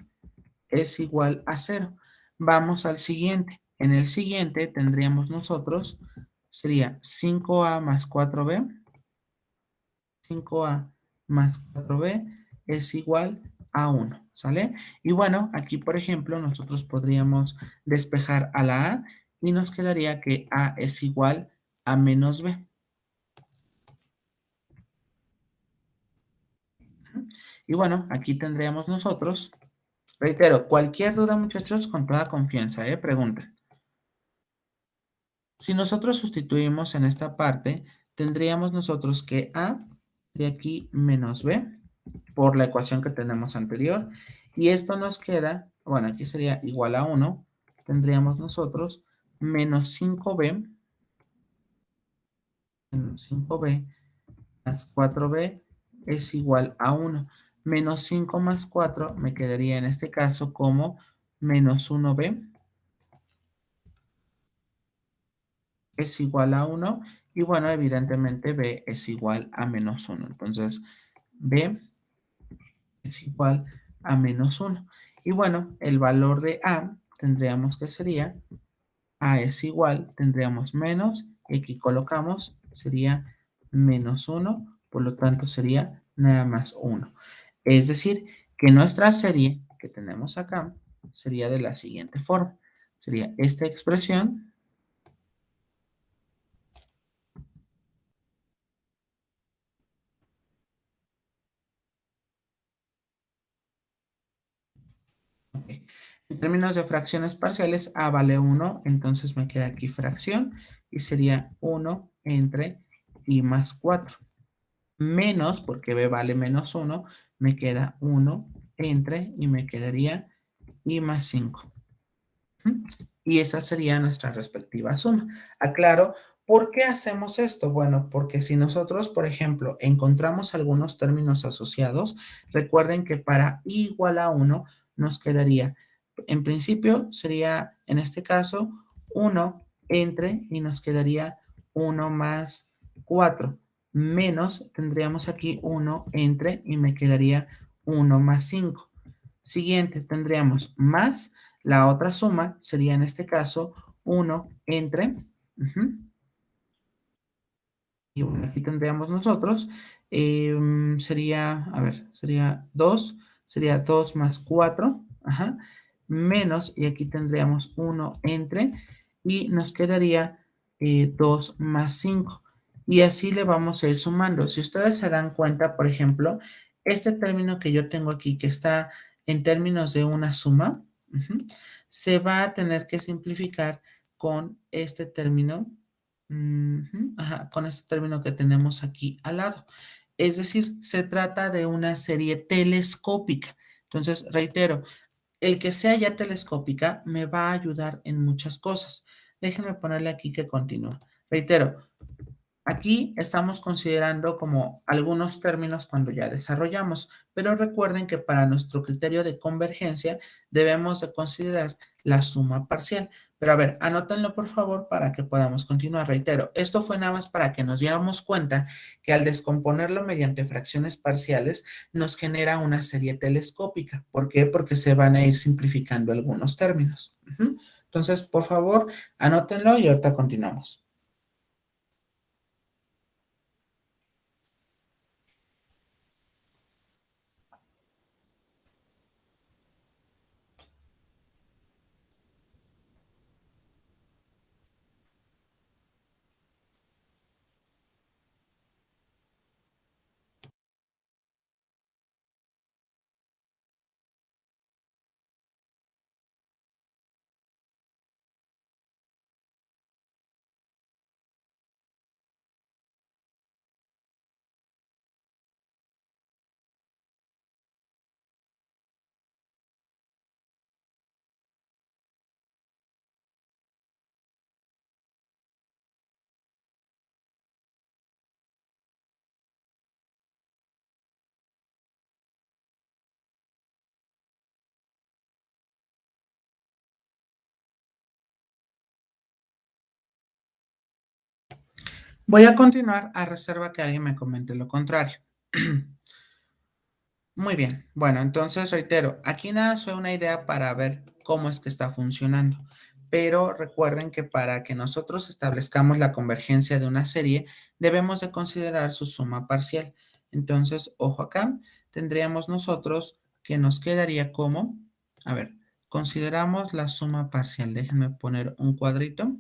es igual a 0. Vamos al siguiente. En el siguiente tendríamos nosotros, sería 5a más 4b, 5a más 4b es igual a 1, ¿sale? Y bueno, aquí por ejemplo nosotros podríamos despejar a la a y nos quedaría que a es igual a menos b. Y bueno, aquí tendríamos nosotros, reitero, cualquier duda muchachos, con toda confianza, pregunten. Si nosotros sustituimos en esta parte, tendríamos nosotros que a de aquí menos b por la ecuación que tenemos anterior. Y esto nos queda, bueno, aquí sería igual a 1. Tendríamos nosotros menos 5b, menos 5b más 4b es igual a 1. Menos 5 más 4 me quedaría en este caso como menos 1b es igual a 1. Y bueno, evidentemente b es igual a menos 1. Entonces, b es igual a menos 1. Y bueno, el valor de a tendríamos que sería A es igual, tendríamos menos, y aquí colocamos, sería menos 1, por lo tanto sería nada más 1. Es decir, que nuestra serie que tenemos acá sería de la siguiente forma. Sería esta expresión. Ok. En términos de fracciones parciales, A vale 1, entonces me queda aquí fracción y sería 1 entre I más 4. Menos, porque B vale menos 1, me queda 1 entre y me quedaría I más 5. Y esa sería nuestra respectiva suma. Aclaro, ¿por qué hacemos esto? Bueno, porque si nosotros, por ejemplo, encontramos algunos términos asociados, recuerden que para i igual a 1 nos quedaría, en principio sería, en este caso, 1 entre y nos quedaría 1 más 4. Menos, tendríamos aquí 1 entre y me quedaría 1 más 5. Siguiente, tendríamos más, la otra suma sería en este caso 1 entre, y bueno, aquí tendríamos nosotros, sería, a ver, sería 2 más 4, ajá, menos, y aquí tendríamos 1 entre, y nos quedaría 2 más 5. Y así le vamos a ir sumando. Si ustedes se dan cuenta, por ejemplo, este término que yo tengo aquí, que está en términos de una suma, se va a tener que simplificar con este término. Ajá, con este término que tenemos aquí al lado. Es decir, se trata de una serie telescópica. Entonces, reitero, el que sea ya telescópica me va a ayudar en muchas cosas. Déjenme ponerle aquí que continúa. Reitero, aquí estamos considerando como algunos términos cuando ya desarrollamos, pero recuerden que para nuestro criterio de convergencia debemos de considerar la suma parcial. Pero a ver, anótenlo por favor para que podamos continuar. Reitero, esto fue nada más para que nos diéramos cuenta que al descomponerlo mediante fracciones parciales nos genera una serie telescópica. ¿Por qué? Porque se van a ir simplificando algunos términos. Entonces, por favor, anótenlo y ahorita continuamos. Voy a continuar a reserva que alguien me comente lo contrario. Muy bien. Bueno, entonces reitero, aquí nada fue una idea para ver cómo es que está funcionando. Pero recuerden que para que nosotros establezcamos la convergencia de una serie, debemos de considerar su suma parcial. Entonces, ojo acá, tendríamos nosotros que nos quedaría como, a ver, consideramos la suma parcial. Déjenme poner un cuadrito.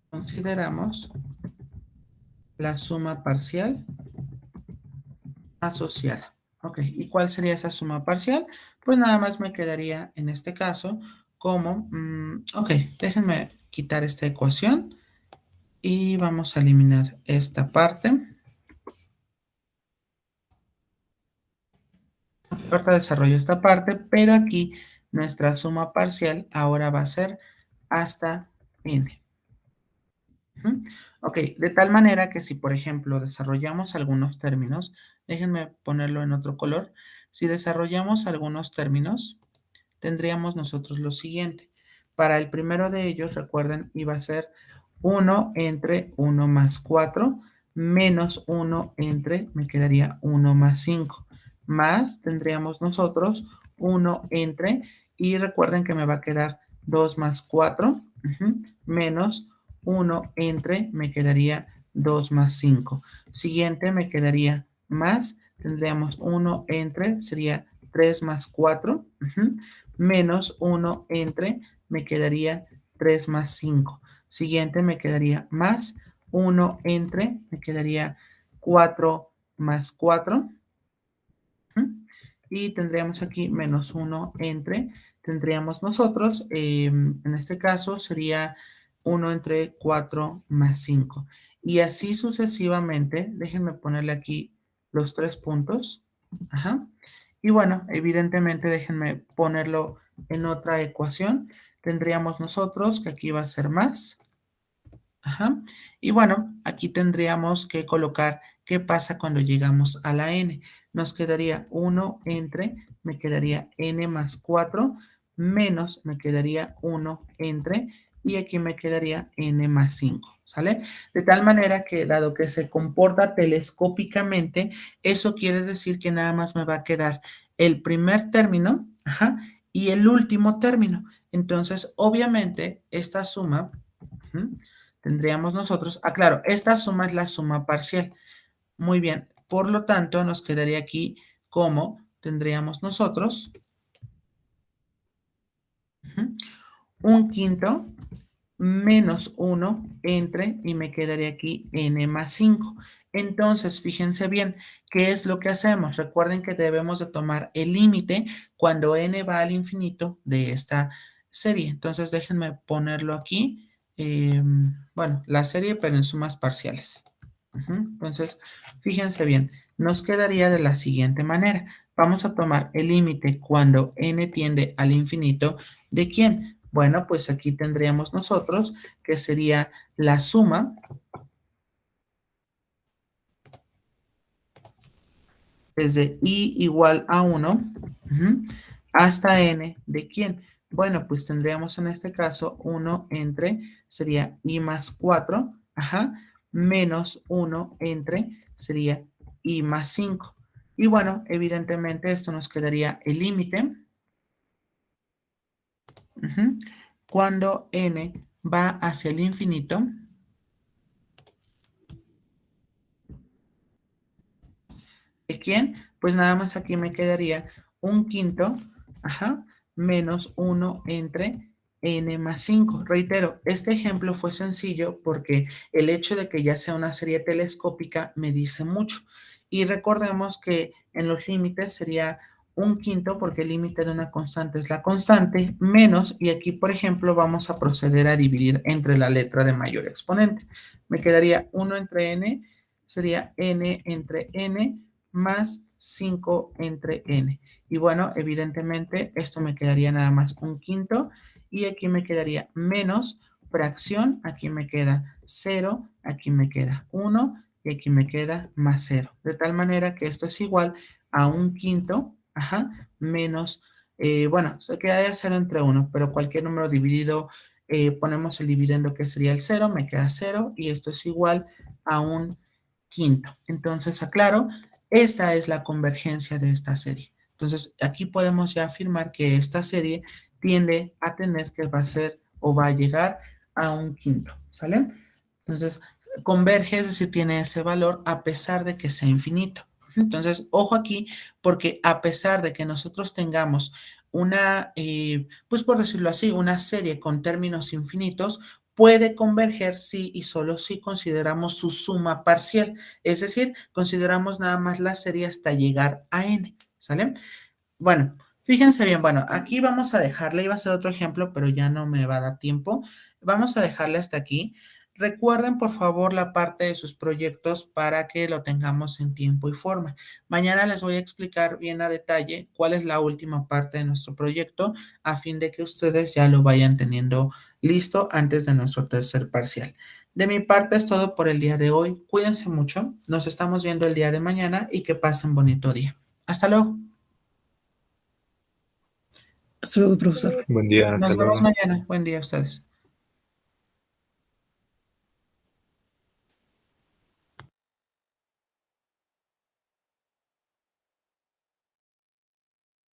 Consideramos la suma parcial asociada. Ok, ¿y cuál sería esa suma parcial? Pues nada más me quedaría en este caso como, ok, déjenme quitar esta ecuación y vamos a eliminar esta parte. Ahorita desarrollo esta parte, pero aquí nuestra suma parcial ahora va a ser hasta n. Ok, de tal manera que si, por ejemplo, desarrollamos algunos términos, déjenme ponerlo en otro color. Si desarrollamos algunos términos, tendríamos nosotros lo siguiente. Para el primero de ellos, recuerden, iba a ser 1 entre 1 más 4 menos 1 entre, me quedaría 1 más 5. Más tendríamos nosotros 1 entre, y recuerden que me va a quedar 2 más 4, menos 1 entre, me quedaría 2 más 5. Siguiente me quedaría más, tendríamos 1 entre, sería 3 más 4, menos 1 entre, me quedaría 3 más 5. Siguiente me quedaría más 1 entre, me quedaría 4 más 4. Y tendríamos aquí menos 1 entre, tendríamos nosotros, en este caso sería 1 entre 4 más 5. Y así sucesivamente, déjenme ponerle aquí los 3 puntos. Ajá. Y bueno, evidentemente déjenme ponerlo en otra ecuación. Tendríamos nosotros que aquí va a ser más. Ajá. Y bueno, aquí tendríamos que colocar qué pasa cuando llegamos a la n. Nos quedaría 1 entre, me quedaría n más 4, menos me quedaría 1 entre, y aquí me quedaría n más 5, ¿sale? De tal manera que, dado que se comporta telescópicamente, eso quiere decir que nada más me va a quedar el primer término, ajá, y el último término. Entonces, obviamente, esta suma, tendríamos nosotros, claro, esta suma es la suma parcial. Muy bien, por lo tanto, nos quedaría aquí como tendríamos nosotros un quinto menos 1 entre, y me quedaría aquí n más 5. Entonces, fíjense bien, ¿qué es lo que hacemos? Recuerden que debemos de tomar el límite cuando n va al infinito de esta serie. Entonces, déjenme ponerlo aquí. Bueno, la serie, pero en sumas parciales. Entonces, fíjense bien, nos quedaría de la siguiente manera. Vamos a tomar el límite cuando n tiende al infinito. ¿De quién? Bueno, pues aquí tendríamos nosotros que sería la suma desde i igual a 1 hasta n. ¿De quién? Bueno, pues tendríamos en este caso 1 entre, sería i más 4, menos 1 entre, sería i más 5. Y bueno, evidentemente esto nos quedaría el límite cuando n va hacia el infinito. ¿De quién? Pues nada más aquí me quedaría un quinto, menos 1 entre n más 5. Reitero, este ejemplo fue sencillo porque el hecho de que ya sea una serie telescópica me dice mucho. Y recordemos que en los límites sería un quinto, porque el límite de una constante es la constante, menos, y aquí, por ejemplo, vamos a proceder a dividir entre la letra de mayor exponente. Me quedaría 1 entre n, sería n entre n, más 5 entre n. Y bueno, evidentemente esto me quedaría nada más un quinto, y aquí me quedaría menos fracción, aquí me queda 0, aquí me queda 1, y aquí me queda más 0. De tal manera que esto es igual a un quinto, menos, bueno, se quedaría 0 entre 1, pero cualquier número dividido, ponemos el dividendo que sería el 0, me queda 0, y esto es igual a un quinto. Entonces, aclaro, esta es la convergencia de esta serie. Entonces, aquí podemos ya afirmar que esta serie tiende a tener que va a ser o va a llegar a un quinto, ¿sale? Entonces, converge, es decir, tiene ese valor a pesar de que sea infinito. Entonces, ojo aquí, porque a pesar de que nosotros tengamos una, pues por decirlo así, una serie con términos infinitos, puede converger si y solo si consideramos su suma parcial, es decir, consideramos nada más la serie hasta llegar a n, ¿sale? Bueno, fíjense bien, bueno, aquí vamos a dejarle, iba a ser otro ejemplo, pero ya no me va a dar tiempo. Vamos a dejarle hasta aquí. Recuerden, por favor, la parte de sus proyectos para que lo tengamos en tiempo y forma. Mañana les voy a explicar bien a detalle cuál es la última parte de nuestro proyecto a fin de que ustedes ya lo vayan teniendo listo antes de nuestro tercer parcial. De mi parte es todo por el día de hoy. Cuídense mucho. Nos estamos viendo el día de mañana y que pasen bonito día. Hasta luego. Hasta luego, profesor. Buen día, hasta Nos vemos luego. mañana. Buen día a ustedes.